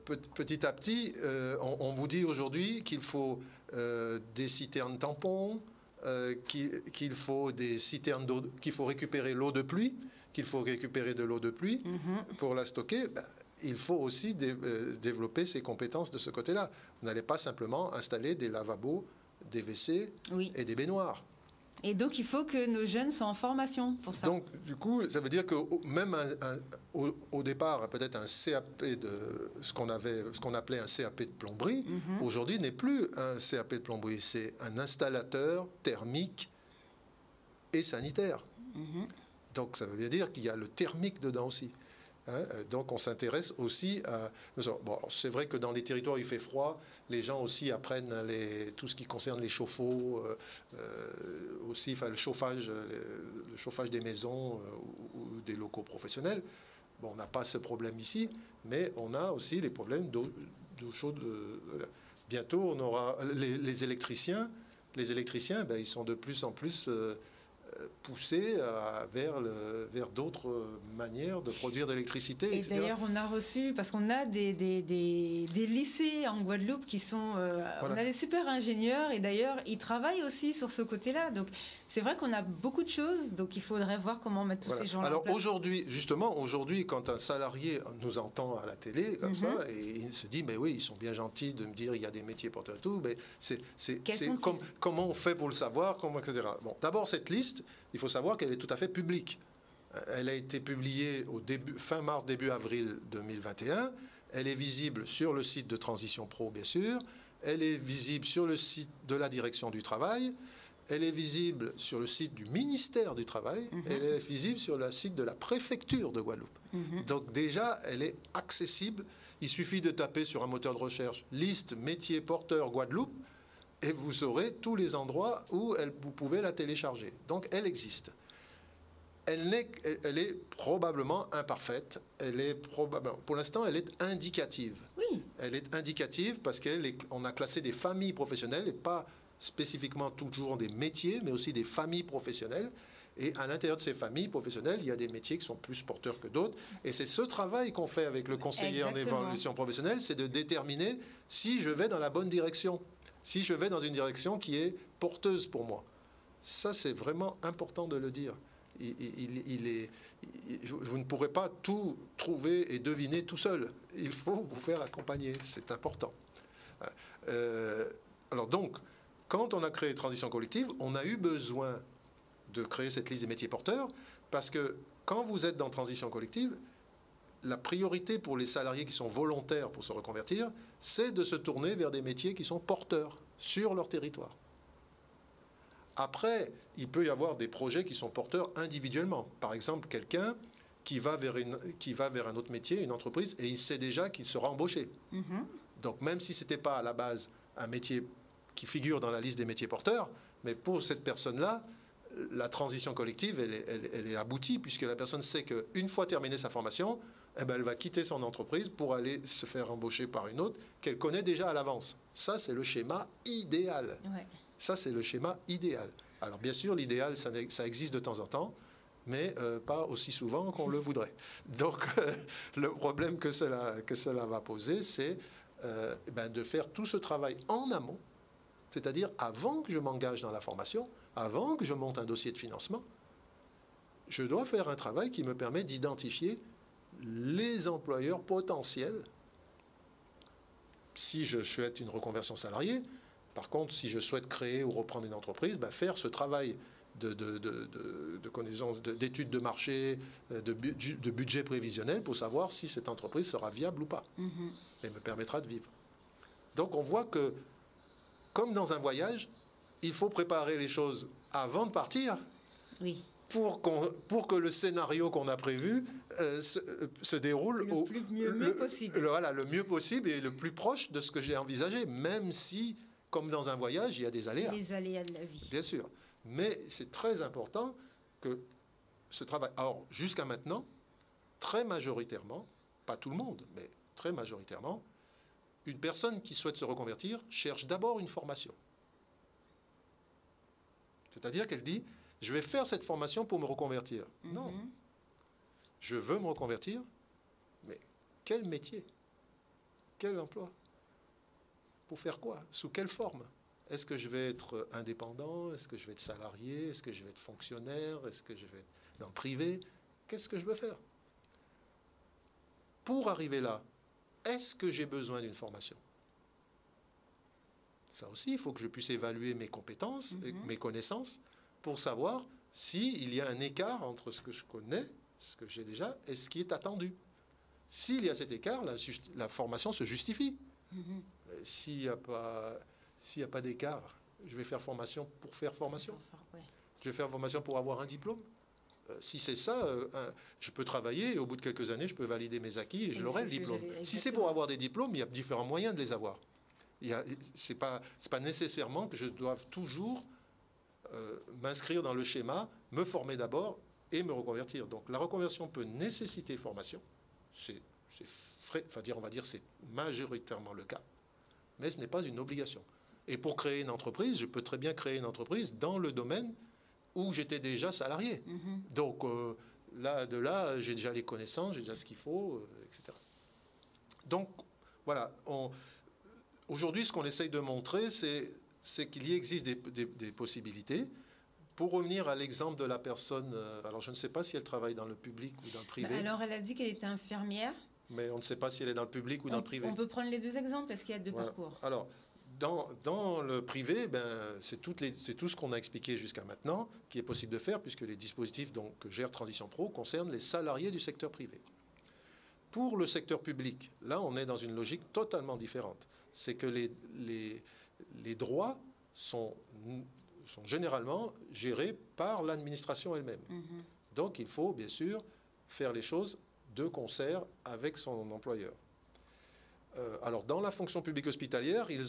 Petit à petit, on vous dit aujourd'hui qu'il faut des citernes tampons, qu'il faut des citernes d'eau, qu'il faut récupérer l'eau de pluie, qu'il faut récupérer de l'eau de pluie pour la stocker. Il faut aussi développer ses compétences de ce côté-là. Vous n'allez pas simplement installer des lavabos, des WC et des baignoires. Et donc, il faut que nos jeunes soient en formation pour ça. Donc, du coup, ça veut dire que même au départ, peut-être un CAP de ce qu'on appelait un CAP de plomberie, aujourd'hui n'est plus un CAP de plomberie, c'est un installateur thermique et sanitaire. Donc, ça veut dire qu'il y a le thermique dedans aussi. Donc, on s'intéresse aussi à... Bon, c'est vrai que dans les territoires où il fait froid, les gens aussi apprennent tout ce qui concerne les chauffe-eau, aussi, le chauffage des maisons ou des locaux professionnels. Bon, on n'a pas ce problème ici, mais on a aussi les problèmes d'eau chaude. Bientôt, on aura les électriciens. Les électriciens, ils sont de plus en plus... poussés vers d'autres manières de produire de l'électricité, et etc. D'ailleurs, on a reçu, parce qu'on a des lycées en Guadeloupe qui sont... On a des super ingénieurs, et d'ailleurs, ils travaillent aussi sur ce côté-là. Donc, c'est vrai qu'on a beaucoup de choses, donc il faudrait voir comment mettre tous ces gens-là en place. Alors aujourd'hui, quand un salarié nous entend à la télé, comme ça, et il se dit, mais oui, ils sont bien gentils de me dire il y a des métiers porteurs et tout, mais comment on fait pour le savoir, etc. Bon, d'abord, cette liste, il faut savoir qu'elle est tout à fait publique. Elle a été publiée fin mars, début avril 2021. Elle est visible sur le site de Transition Pro, bien sûr. Elle est visible sur le site de la Direction du Travail. Elle est visible sur le site du ministère du Travail. Elle est visible sur le site de la préfecture de Guadeloupe. Donc déjà, elle est accessible. Il suffit de taper sur un moteur de recherche « Liste métiers porteurs Guadeloupe ». et vous saurez tous les endroits où vous pouvez la télécharger. Donc, elle existe. Elle est probablement imparfaite. Pour l'instant, elle est indicative. Oui. Elle est indicative parce qu'on a classé des familles professionnelles et pas spécifiquement toujours des métiers, mais aussi des familles professionnelles. Et à l'intérieur de ces familles professionnelles, il y a des métiers qui sont plus porteurs que d'autres. Et c'est ce travail qu'on fait avec le conseiller en évolution professionnelle, c'est de déterminer si je vais dans la bonne direction, si je vais dans une direction qui est porteuse pour moi. Ça, c'est vraiment important de le dire. Vous ne pourrez pas tout trouver et deviner tout seul. Il faut vous faire accompagner. C'est important. Alors donc, quand on a créé Transition Collective, on a eu besoin de créer cette liste des métiers porteurs parce que quand vous êtes dans Transition Collective, la priorité pour les salariés qui sont volontaires pour se reconvertir, c'est de se tourner vers des métiers qui sont porteurs sur leur territoire. Après, il peut y avoir des projets qui sont porteurs individuellement. Par exemple, quelqu'un qui va vers un autre métier, une entreprise, et il sait déjà qu'il sera embauché. Donc, même si ce n'était pas à la base un métier qui figure dans la liste des métiers porteurs, mais pour cette personne-là, la transition collective, elle est aboutie, puisque la personne sait qu'une fois terminée sa formation, eh ben, elle va quitter son entreprise pour aller se faire embaucher par une autre qu'elle connaît déjà à l'avance. Ça, c'est le schéma idéal. Ouais. Ça, c'est le schéma idéal. Alors, bien sûr, l'idéal, ça existe de temps en temps, mais pas aussi souvent qu'on le voudrait. Donc, le problème que cela va poser, c'est de faire tout ce travail en amont, c'est-à-dire avant que je m'engage dans la formation, avant que je monte un dossier de financement, je dois faire un travail qui me permet d'identifier les employeurs potentiels. Si je souhaite une reconversion salariée, par contre, si je souhaite créer ou reprendre une entreprise, faire ce travail de connaissance, d'études de marché, de budget prévisionnel pour savoir si cette entreprise sera viable ou pas et me permettra de vivre. Donc on voit que, comme dans un voyage, il faut préparer les choses avant de partir. Oui. Pour que le scénario qu'on a prévu se déroule le mieux possible. Le mieux possible et le plus proche de ce que j'ai envisagé, même si, comme dans un voyage, il y a des aléas. Les aléas de la vie. Bien sûr. Mais c'est très important que ce travail... Alors, jusqu'à maintenant, très majoritairement, pas tout le monde, mais très majoritairement, une personne qui souhaite se reconvertir cherche d'abord une formation. C'est-à-dire qu'elle dit... Je vais faire cette formation pour me reconvertir. Non. Je veux me reconvertir, mais quel métier? Quel emploi? Pour faire quoi? Sous quelle forme? Est-ce que je vais être indépendant? Est-ce que je vais être salarié? Est-ce que je vais être fonctionnaire? Est-ce que je vais être dans le privé? Qu'est-ce que je veux faire? Pour arriver là, est-ce que j'ai besoin d'une formation? Ça aussi, il faut que je puisse évaluer mes compétences, mes connaissances, pour savoir s'il y a un écart entre ce que je connais, ce que j'ai déjà, et ce qui est attendu. S'il y a cet écart, la formation se justifie. S'il n'y a pas d'écart, je vais faire formation pour faire formation. Je vais faire formation pour avoir un diplôme. Si c'est ça, je peux travailler et au bout de quelques années, je peux valider mes acquis et je l'aurai le diplôme. Si c'est pour avoir des diplômes, il y a différents moyens de les avoir. C'est pas nécessairement que je doive toujours m'inscrire dans le schéma, me former d'abord et me reconvertir. Donc la reconversion peut nécessiter formation. On va dire c'est majoritairement le cas, mais ce n'est pas une obligation. Et pour créer une entreprise, je peux très bien créer une entreprise dans le domaine où j'étais déjà salarié. Donc là, j'ai déjà les connaissances, j'ai déjà ce qu'il faut, etc. Donc voilà, aujourd'hui, ce qu'on essaye de montrer, c'est qu'il y existe des possibilités. Pour revenir à l'exemple de la personne, alors je ne sais pas si elle travaille dans le public ou dans le privé. Alors elle a dit qu'elle était infirmière. Mais on ne sait pas si elle est dans le public ou dans le privé. On peut prendre les deux exemples parce qu'il y a deux parcours. Alors, dans le privé, c'est tout ce qu'on a expliqué jusqu'à maintenant qui est possible de faire puisque les dispositifs que gère Transition Pro concernent les salariés du secteur privé. Pour le secteur public, là, on est dans une logique totalement différente. C'est que les droits sont généralement gérés par l'administration elle-même. Donc, il faut bien sûr faire les choses de concert avec son employeur. Alors, dans la fonction publique hospitalière, ils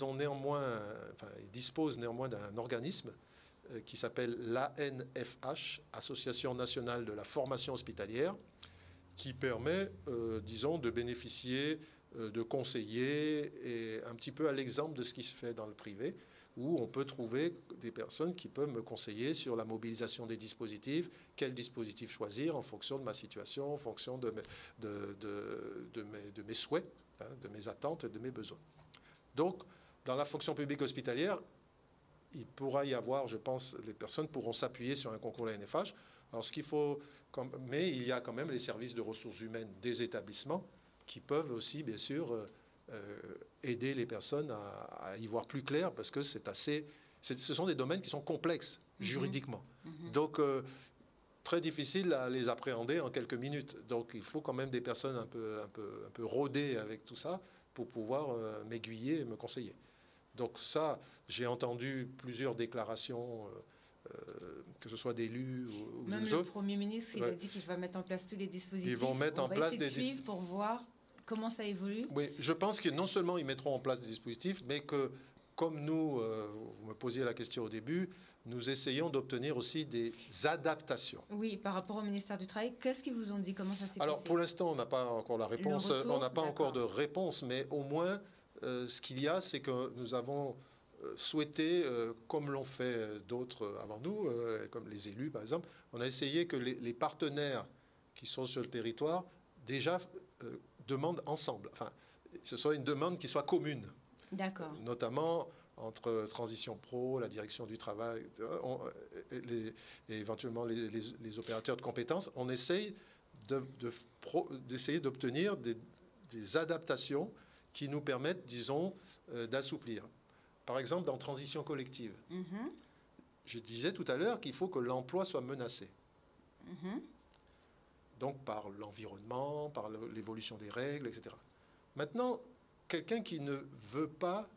disposent néanmoins d'un organisme qui s'appelle l'ANFH, Association nationale de la formation hospitalière, qui permet, disons, de bénéficier de conseillers, et un petit peu à l'exemple de ce qui se fait dans le privé, où on peut trouver des personnes qui peuvent me conseiller sur la mobilisation des dispositifs, quel dispositif choisir en fonction de ma situation, en fonction de mes souhaits, hein, de mes attentes et de mes besoins. Donc, dans la fonction publique hospitalière, il pourra y avoir, je pense, les personnes pourront s'appuyer sur un concours ANFH. Alors, mais il y a quand même les services de ressources humaines des établissements qui peuvent aussi, bien sûr, aider les personnes à y voir plus clair, parce que ce sont des domaines qui sont complexes juridiquement. Donc, très difficile à les appréhender en quelques minutes. Donc, il faut quand même des personnes un peu rodées avec tout ça pour pouvoir m'aiguiller et me conseiller. Donc ça, j'ai entendu plusieurs déclarations, que ce soit d'élus ou même des le autres. Premier ministre, il a dit qu'il va mettre en place tous les dispositifs. Ils vont mettre en place des dispositifs pour voir comment ça évolue. Oui, je pense que non seulement ils mettront en place des dispositifs, mais que, comme nous, vous me posiez la question au début, nous essayons d'obtenir aussi des adaptations. Oui, par rapport au ministère du Travail, qu'est-ce qu'ils vous ont dit? Comment ça s'est passé? Alors, pour l'instant, on n'a pas encore la réponse. On n'a pas encore de réponse, mais au moins, ce qu'il y a, c'est que nous avons souhaité, comme l'ont fait d'autres avant nous, comme les élus, par exemple, on a essayé que les partenaires qui sont sur le territoire, déjà, demandent ensemble. Enfin, ce soit une demande qui soit commune. D'accord. Notamment entre Transition Pro, la direction du travail, et éventuellement les opérateurs de compétences, on essaye d'essayer d'obtenir des adaptations qui nous permettent, disons, d'assouplir. Par exemple, dans Transition collective, je disais tout à l'heure qu'il faut que l'emploi soit menacé. Donc par l'environnement, par l'évolution des règles, etc. Maintenant, quelqu'un qui ne veut pas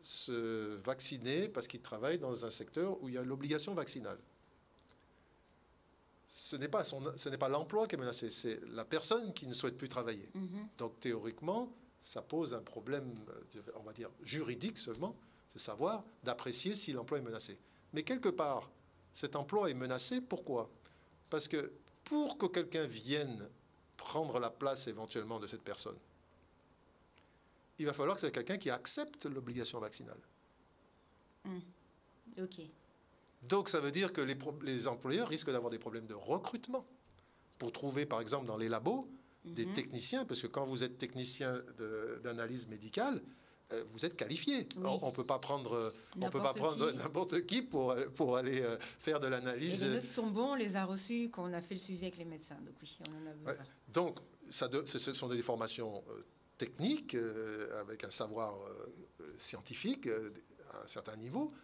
se vacciner parce qu'il travaille dans un secteur où il y a l'obligation vaccinale, ce n'est pas l'emploi qui est menacé, c'est la personne qui ne souhaite plus travailler. Donc théoriquement, ça pose un problème, on va dire, juridique seulement, c'est savoir d'apprécier si l'emploi est menacé. Mais quelque part, cet emploi est menacé, pourquoi? Parce que pour que quelqu'un vienne prendre la place éventuellement de cette personne, il va falloir que c'est quelqu'un qui accepte l'obligation vaccinale. OK. Donc ça veut dire que les employeurs risquent d'avoir des problèmes de recrutement pour trouver, par exemple, dans les labos, des techniciens, parce que quand vous êtes technicien d'analyse médicale, vous êtes qualifié. Oui. On ne peut pas prendre n'importe qui pour aller faire de l'analyse. Et les notes sont bons, on les a reçus quand on a fait le suivi avec les médecins. Donc oui, on en a besoin. Ouais. Donc, ce sont des formations techniques, avec un savoir scientifique à un certain niveau.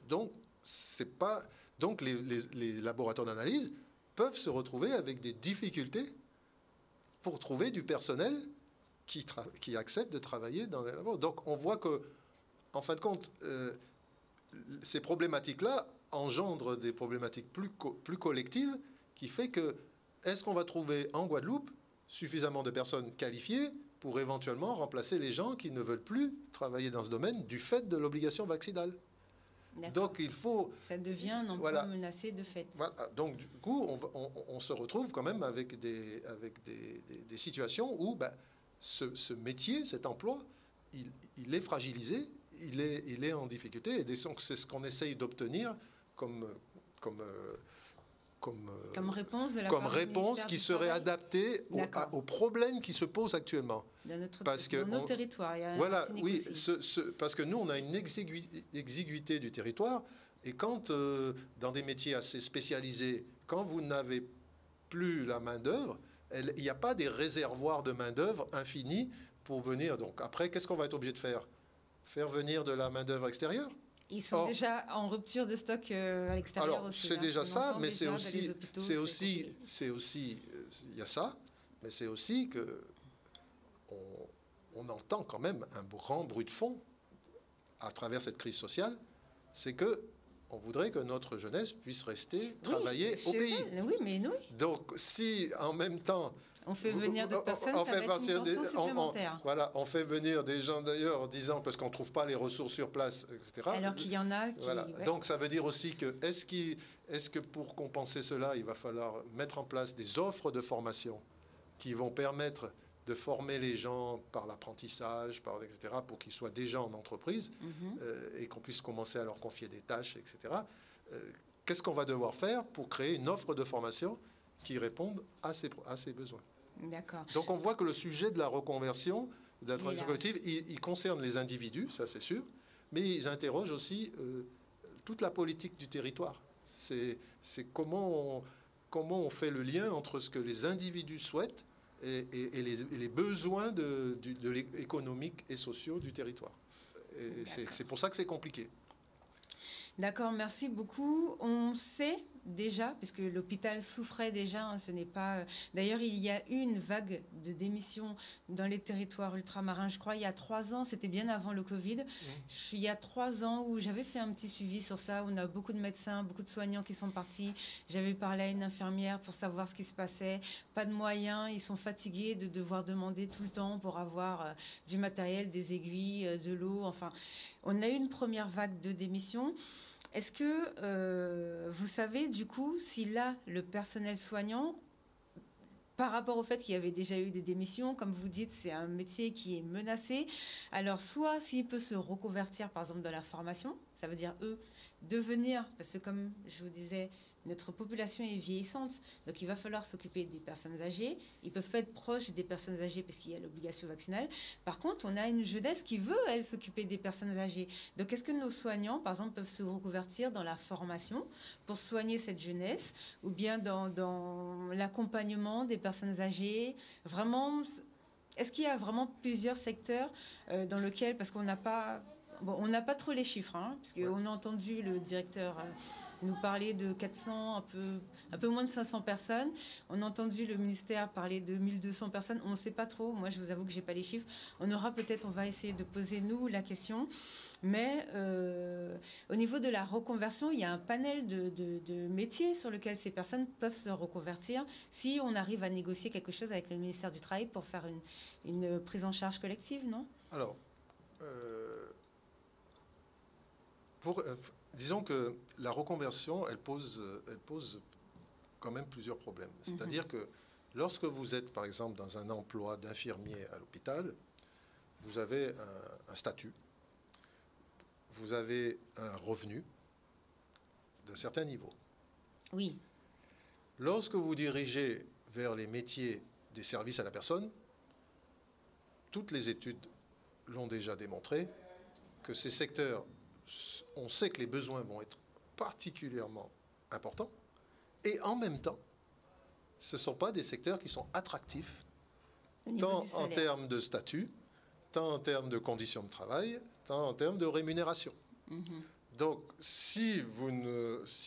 Donc, les laboratoires d'analyse peuvent se retrouver avec des difficultés pour trouver du personnel qui acceptent de travailler dans les labos. Donc, on voit que, en fin de compte, ces problématiques-là engendrent des problématiques plus collectives, qui fait que, est-ce qu'on va trouver en Guadeloupe suffisamment de personnes qualifiées pour éventuellement remplacer les gens qui ne veulent plus travailler dans ce domaine du fait de l'obligation vaccinale? Donc, il faut... Ça devient un emploi menacé de fait. Voilà. Donc, du coup, on se retrouve quand même avec des situations où ce métier, cet emploi, il est fragilisé, il est en difficulté. Et donc, c'est ce qu'on essaye d'obtenir comme réponse qui serait adaptée aux problèmes qui se posent actuellement. Dans nos territoires, il y a parce que nous, on a une exiguïté du territoire, et quand, dans des métiers assez spécialisés, quand vous n'avez plus la main-d'œuvre, il n'y a pas des réservoirs de main-d'œuvre infinis pour venir. Donc après, qu'est-ce qu'on va être obligé de faire? Faire venir de la main-d'œuvre extérieure? Ils sont déjà en rupture de stock à l'extérieur. Alors, aussi. C'est déjà ça, mais c'est aussi, il y a ça, mais c'est aussi que on entend quand même un grand bruit de fond à travers cette crise sociale, c'est que on voudrait que notre jeunesse puisse rester travailler au pays. Oui, mais oui. Donc, si en même temps On fait venir d'autres personnes, ça va être une tension supplémentaire. Voilà, on fait venir des gens d'ailleurs en disant parce qu'on ne trouve pas les ressources sur place, etc. Alors qu'il y en a qui... Voilà. Ouais. Donc ça veut dire aussi que est-ce que pour compenser cela, il va falloir mettre en place des offres de formation qui vont permettre de former les gens par l'apprentissage, etc., pour qu'ils soient déjà en entreprise et qu'on puisse commencer à leur confier des tâches, etc. Qu'est-ce qu'on va devoir faire pour créer une offre de formation qui réponde à ces besoins? D'accord. Donc on voit que le sujet de la reconversion, de la transition collective, il concerne les individus, ça c'est sûr, mais ils interrogent aussi toute la politique du territoire. C'est comment on fait le lien entre ce que les individus souhaitent et les besoins économiques et sociaux du territoire. Et c'est pour ça que c'est compliqué. D'accord, merci beaucoup. On sait déjà, puisque l'hôpital souffrait déjà, hein, ce n'est pas... D'ailleurs, il y a eu une vague de démissions dans les territoires ultramarins, je crois, il y a 3 ans, c'était bien avant le Covid. Il y a 3 ans où j'avais fait un petit suivi sur ça, où on a beaucoup de médecins, beaucoup de soignants qui sont partis. J'avais parlé à une infirmière pour savoir ce qui se passait. Pas de moyens, ils sont fatigués de devoir demander tout le temps pour avoir du matériel, des aiguilles, de l'eau, enfin... On a eu une première vague de démissions. Est-ce que vous savez, du coup, si là, le personnel soignant, par rapport au fait qu'il y avait déjà eu des démissions, comme vous dites, c'est un métier qui est menacé, alors soit s'il peut se reconvertir, par exemple, dans la formation, ça veut dire, eux, devenir, parce que comme je vous disais, notre population est vieillissante, donc il va falloir s'occuper des personnes âgées. Ils ne peuvent pas être proches des personnes âgées parce qu'il y a l'obligation vaccinale. Par contre, on a une jeunesse qui veut, elle, s'occuper des personnes âgées. Donc est-ce que nos soignants, par exemple, peuvent se reconvertir dans la formation pour soigner cette jeunesse ou bien dans l'accompagnement des personnes âgées? Vraiment, est-ce qu'il y a vraiment plusieurs secteurs dans lesquels, parce qu'on n'a pas... Bon, on n'a pas trop les chiffres, hein, parce qu'on a entendu le directeur... nous parler de 400, un peu moins de 500 personnes. On a entendu le ministère parler de 1200 personnes. On ne sait pas trop. Moi, je vous avoue que je n'ai pas les chiffres. On va essayer de poser, nous, la question. Mais au niveau de la reconversion, il y a un panel de métiers sur lesquels ces personnes peuvent se reconvertir si on arrive à négocier quelque chose avec le ministère du Travail pour faire une prise en charge collective, non? Alors, disons que la reconversion, elle pose quand même plusieurs problèmes. C'est-à-dire que lorsque vous êtes, par exemple, dans un emploi d'infirmier à l'hôpital, vous avez un statut, vous avez un revenu d'un certain niveau. Oui. Lorsque vous dirigez vers les métiers des services à la personne, toutes les études l'ont déjà démontré, que ces secteurs, on sait que les besoins vont être particulièrement importants, et en même temps, ce ne sont pas des secteurs qui sont attractifs, tant en termes de statut, tant en termes de conditions de travail, tant en termes de rémunération. Donc, si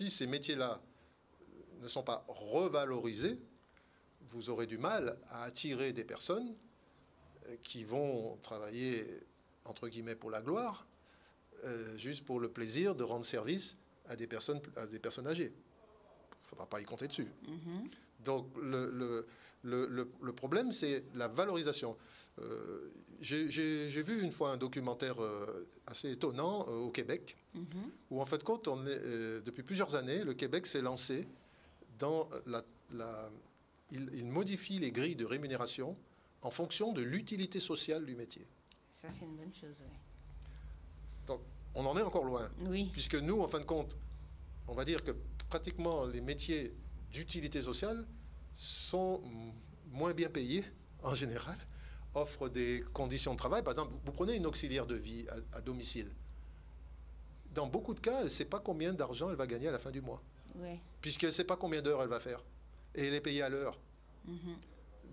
ces métiers-là ne sont pas revalorisés, vous aurez du mal à attirer des personnes qui vont travailler, entre guillemets, pour la gloire, juste pour le plaisir de rendre service à des personnes âgées. Il ne faudra pas y compter dessus. Donc, le problème, c'est la valorisation. J'ai vu une fois un documentaire assez étonnant au Québec, où en fait, depuis plusieurs années, le Québec s'est lancé dans il modifie les grilles de rémunération en fonction de l'utilité sociale du métier. Ça, c'est une bonne chose, oui. Donc, on en est encore loin. Oui. Puisque nous, en fin de compte, on va dire que pratiquement les métiers d'utilité sociale sont moins bien payés, en général, offrent des conditions de travail. Par exemple, vous prenez une auxiliaire de vie à domicile. Dans beaucoup de cas, elle ne sait pas combien d'argent elle va gagner à la fin du mois. Oui. Puisqu'elle ne sait pas combien d'heures elle va faire. Et elle est payée à l'heure.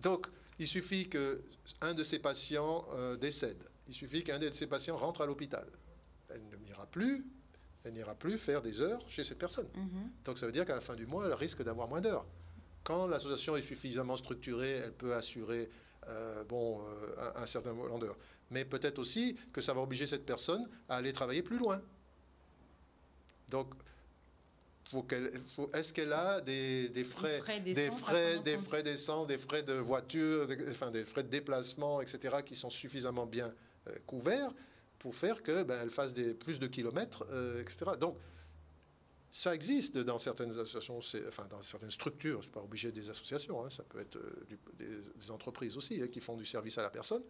Donc, il suffit qu'un de ses patients décède. Il suffit qu'un de ses patients rentre à l'hôpital. Elle n'ira plus faire des heures chez cette personne. Donc, ça veut dire qu'à la fin du mois, elle risque d'avoir moins d'heures. Quand l'association est suffisamment structurée, elle peut assurer un certain nombre d'heures. Mais peut-être aussi que ça va obliger cette personne à aller travailler plus loin. Donc, est-ce qu'elle a des frais d'essence, des frais de voiture, des frais de déplacement, etc., qui sont suffisamment bien couverts pour faire que elle fasse plus de kilomètres, etc. Donc, ça existe dans certaines associations, dans certaines structures. Je ne suis pas obligé des associations, hein, ça peut être des entreprises aussi qui font du service à la personne.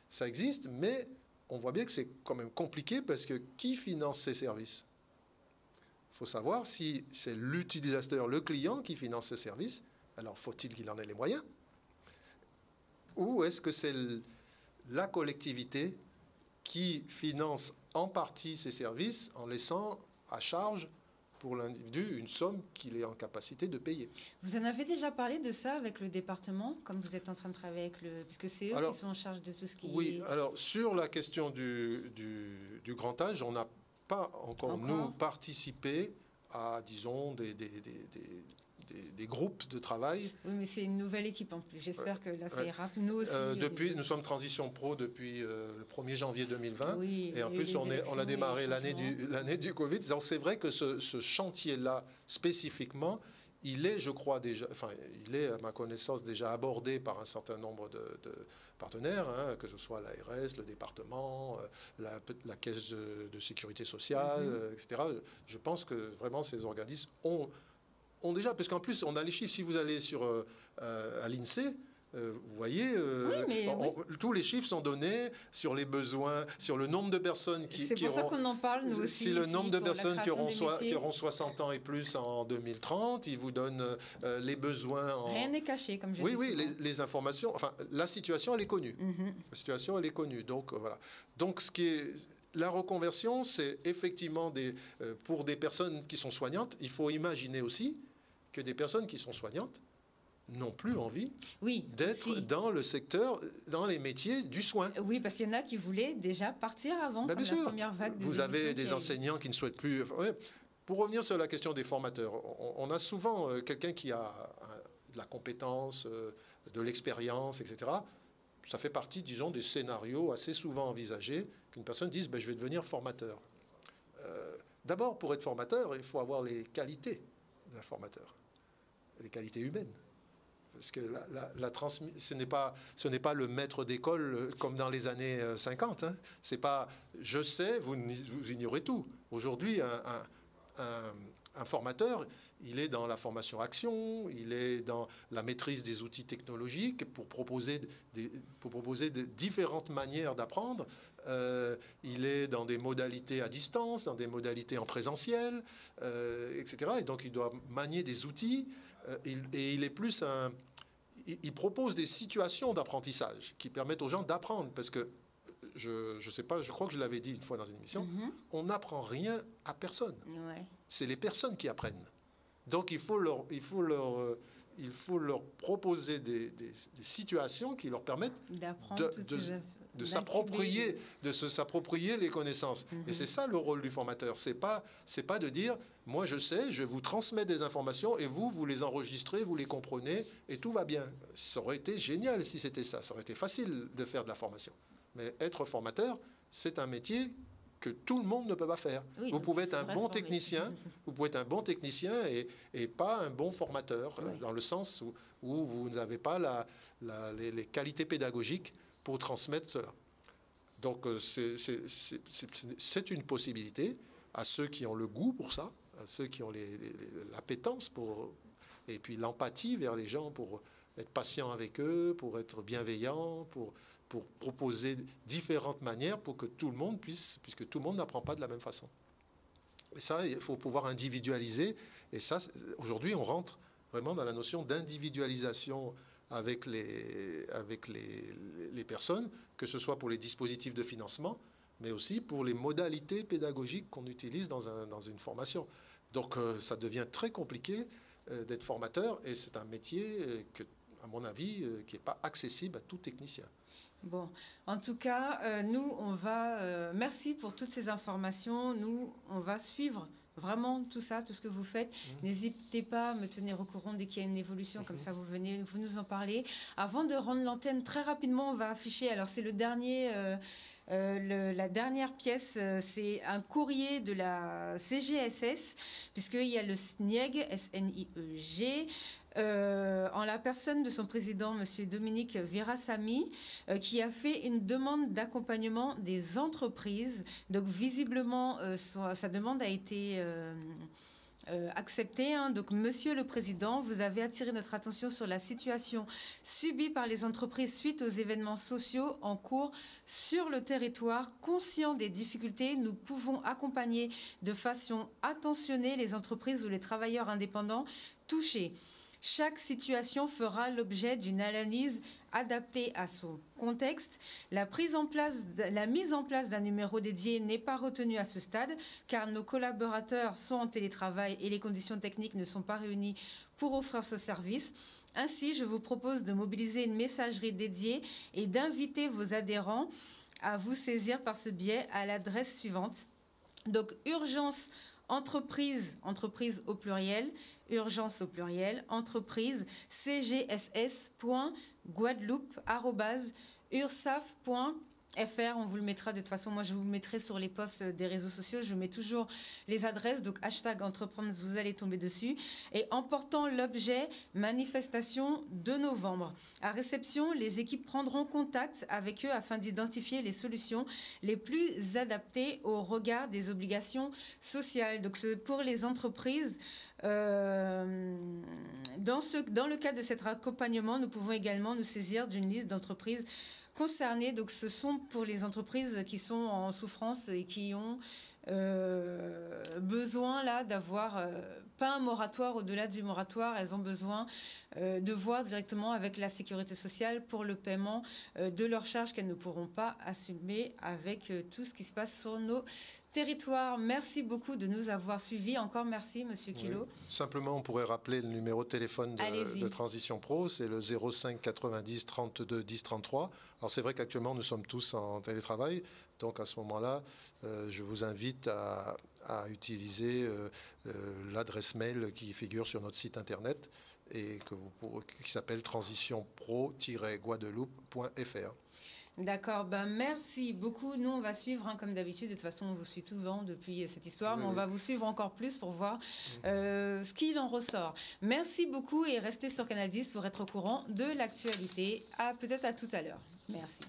Ça existe, mais on voit bien que c'est quand même compliqué parce que qui finance ces services ? Il faut savoir si c'est l'utilisateur, le client qui finance ces services, alors faut-il qu'il en ait les moyens ? Ou est-ce que c'est la collectivité qui finance en partie ces services en laissant à charge pour l'individu une somme qu'il est en capacité de payer. Vous en avez déjà parlé de ça avec le département, comme vous êtes en train de travailler avec puisque c'est eux qui sont en charge de tout ce qui est... Oui, alors sur la question du grand âge, on n'a pas encore, nous, participé à, disons, des groupes de travail. Oui, mais c'est une nouvelle équipe en plus. J'espère que là, ça ira. Nous aussi. Nous sommes Transition Pro depuis le 1er janvier 2020. Oui, et en plus, on a démarré l'année du Covid. Donc, c'est vrai que ce chantier-là, spécifiquement, il est, je crois, déjà, il est, à ma connaissance, déjà abordé par un certain nombre de partenaires, hein, que ce soit l'ARS, le département, la caisse de sécurité sociale, etc. Je pense que vraiment ces organismes ont déjà, parce qu'en plus, on a les chiffres. Si vous allez à l'INSEE, vous voyez, tous les chiffres sont donnés sur les besoins, sur le nombre de personnes qui C'est pour ça qu'on en parle, nous aussi. Si le nombre de personnes qui auront 60 ans et plus en 2030, ils vous donnent les besoins. Rien n'est caché, comme je dis. Oui, les informations. Enfin, la situation, elle est connue. La situation, elle est connue. Donc, voilà. Donc, la reconversion, c'est effectivement pour des personnes qui sont soignantes. Il faut imaginer aussi que des personnes qui sont soignantes n'ont plus envie d'être dans le secteur, dans les métiers du soin. Oui, parce qu'il y en a qui voulaient déjà partir avant, comme la première vague de Vous avez des enseignants qui ne souhaitent plus... Pour revenir sur la question des formateurs, on a souvent quelqu'un qui a de la compétence, de l'expérience, etc. Ça fait partie, disons, des scénarios assez souvent envisagés qu'une personne dise je vais devenir formateur. D'abord, pour être formateur, il faut avoir les qualités d'un formateur, les qualités humaines. Parce que ce n'est pas le maître d'école comme dans les années 50. Hein. C'est pas je sais, vous ignorez tout. Aujourd'hui, un formateur, il est dans la formation action, il est dans la maîtrise des outils technologiques pour proposer différentes manières d'apprendre. Il est dans des modalités à distance, dans des modalités en présentiel, etc. Et donc, il doit manier des outils. Et il est plus il propose des situations d'apprentissage qui permettent aux gens d'apprendre. Parce que, je sais pas, je crois que je l'avais dit une fois dans une émission, on n'apprend rien à personne. Ouais. C'est les personnes qui apprennent. Donc, il faut leur proposer des situations qui leur permettent de s'approprier les connaissances. Et c'est ça le rôle du formateur. C'est pas de dire moi je sais, je vous transmets des informations et vous les enregistrez, vous les comprenez et tout va bien. Ça aurait été génial si c'était ça. Ça aurait été facile de faire de la formation. Mais être formateur, c'est un métier que tout le monde ne peut pas faire. Oui, vous pouvez être un bon technicien, et pas un bon formateur, dans le sens où vous n'avez pas les qualités pédagogiques pour transmettre cela. Donc, c'est une possibilité à ceux qui ont le goût pour ça, à ceux qui ont l'appétence et puis l'empathie vers les gens, pour être patient avec eux, pour être bienveillant, pour proposer différentes manières pour que tout le monde puisse, puisque tout le monde n'apprend pas de la même façon. Et ça, il faut pouvoir individualiser. Et ça, aujourd'hui, on rentre vraiment dans la notion d'individualisation avec les personnes, que ce soit pour les dispositifs de financement, mais aussi pour les modalités pédagogiques qu'on utilise dans une formation. Donc, ça devient très compliqué d'être formateur, et c'est un métier que, à mon avis, qui n'est pas accessible à tout technicien. Bon, en tout cas, nous, on va... merci pour toutes ces informations. Nous, on va suivre vraiment tout ça, tout ce que vous faites. N'hésitez pas à me tenir au courant dès qu'il y a une évolution, comme ça vous nous en parlez. Avant de rendre l'antenne, très rapidement, on va afficher... Alors, c'est le dernier La dernière pièce, c'est un courrier de la CGSS, puisqu'il y a le SNIEG, S-N-I-E-G, en la personne de son président, M. Dominique Virasamy, qui a fait une demande d'accompagnement des entreprises. Donc, visiblement, sa demande a été acceptée. Donc, Monsieur le Président, vous avez attiré notre attention sur la situation subie par les entreprises suite aux événements sociaux en cours sur le territoire. Conscient des difficultés, nous pouvons accompagner de façon attentionnée les entreprises ou les travailleurs indépendants touchés. Chaque situation fera l'objet d'une analyse adaptée à son contexte. La mise en place d'un numéro dédié n'est pas retenue à ce stade, car nos collaborateurs sont en télétravail et les conditions techniques ne sont pas réunies pour offrir ce service. Ainsi, je vous propose de mobiliser une messagerie dédiée et d'inviter vos adhérents à vous saisir par ce biais à l'adresse suivante. Donc, urgence entreprise au pluriel, urgence au pluriel, entreprise, cgss.guadeloupe@ursaf.fr. On vous le mettra de toute façon. Moi, je vous le mettrai sur les posts des réseaux sociaux. Je mets toujours les adresses. Donc, #entreprendre, vous allez tomber dessus. Et en portant l'objet manifestation de novembre. À réception, les équipes prendront contact avec eux afin d'identifier les solutions les plus adaptées au regard des obligations sociales. Donc, pour les entreprises, dans le cadre de cet accompagnement, nous pouvons également nous saisir d'une liste d'entreprises concernées. Donc, ce sont pour les entreprises qui sont en souffrance et qui ont besoin là d'avoir pas un moratoire au-delà du moratoire. Elles ont besoin de voir directement avec la sécurité sociale pour le paiement de leurs charges qu'elles ne pourront pas assumer avec tout ce qui se passe sur nos territoire. Merci beaucoup de nous avoir suivis. Encore merci, Monsieur Kilo. Oui. Simplement, on pourrait rappeler le numéro de téléphone de Transition Pro, c'est le 05 90 32 10 33. Alors, c'est vrai qu'actuellement, nous sommes tous en télétravail. Donc, à ce moment-là, je vous invite à utiliser l'adresse mail qui figure sur notre site Internet et qui s'appelle transitionpro-guadeloupe.fr. D'accord, merci beaucoup. Nous, on va suivre, comme d'habitude. De toute façon, on vous suit souvent depuis cette histoire, mais on va vous suivre encore plus pour voir ce qu'il en ressort. Merci beaucoup et restez sur Canal 10 pour être au courant de l'actualité. Peut-être à tout à l'heure. Merci.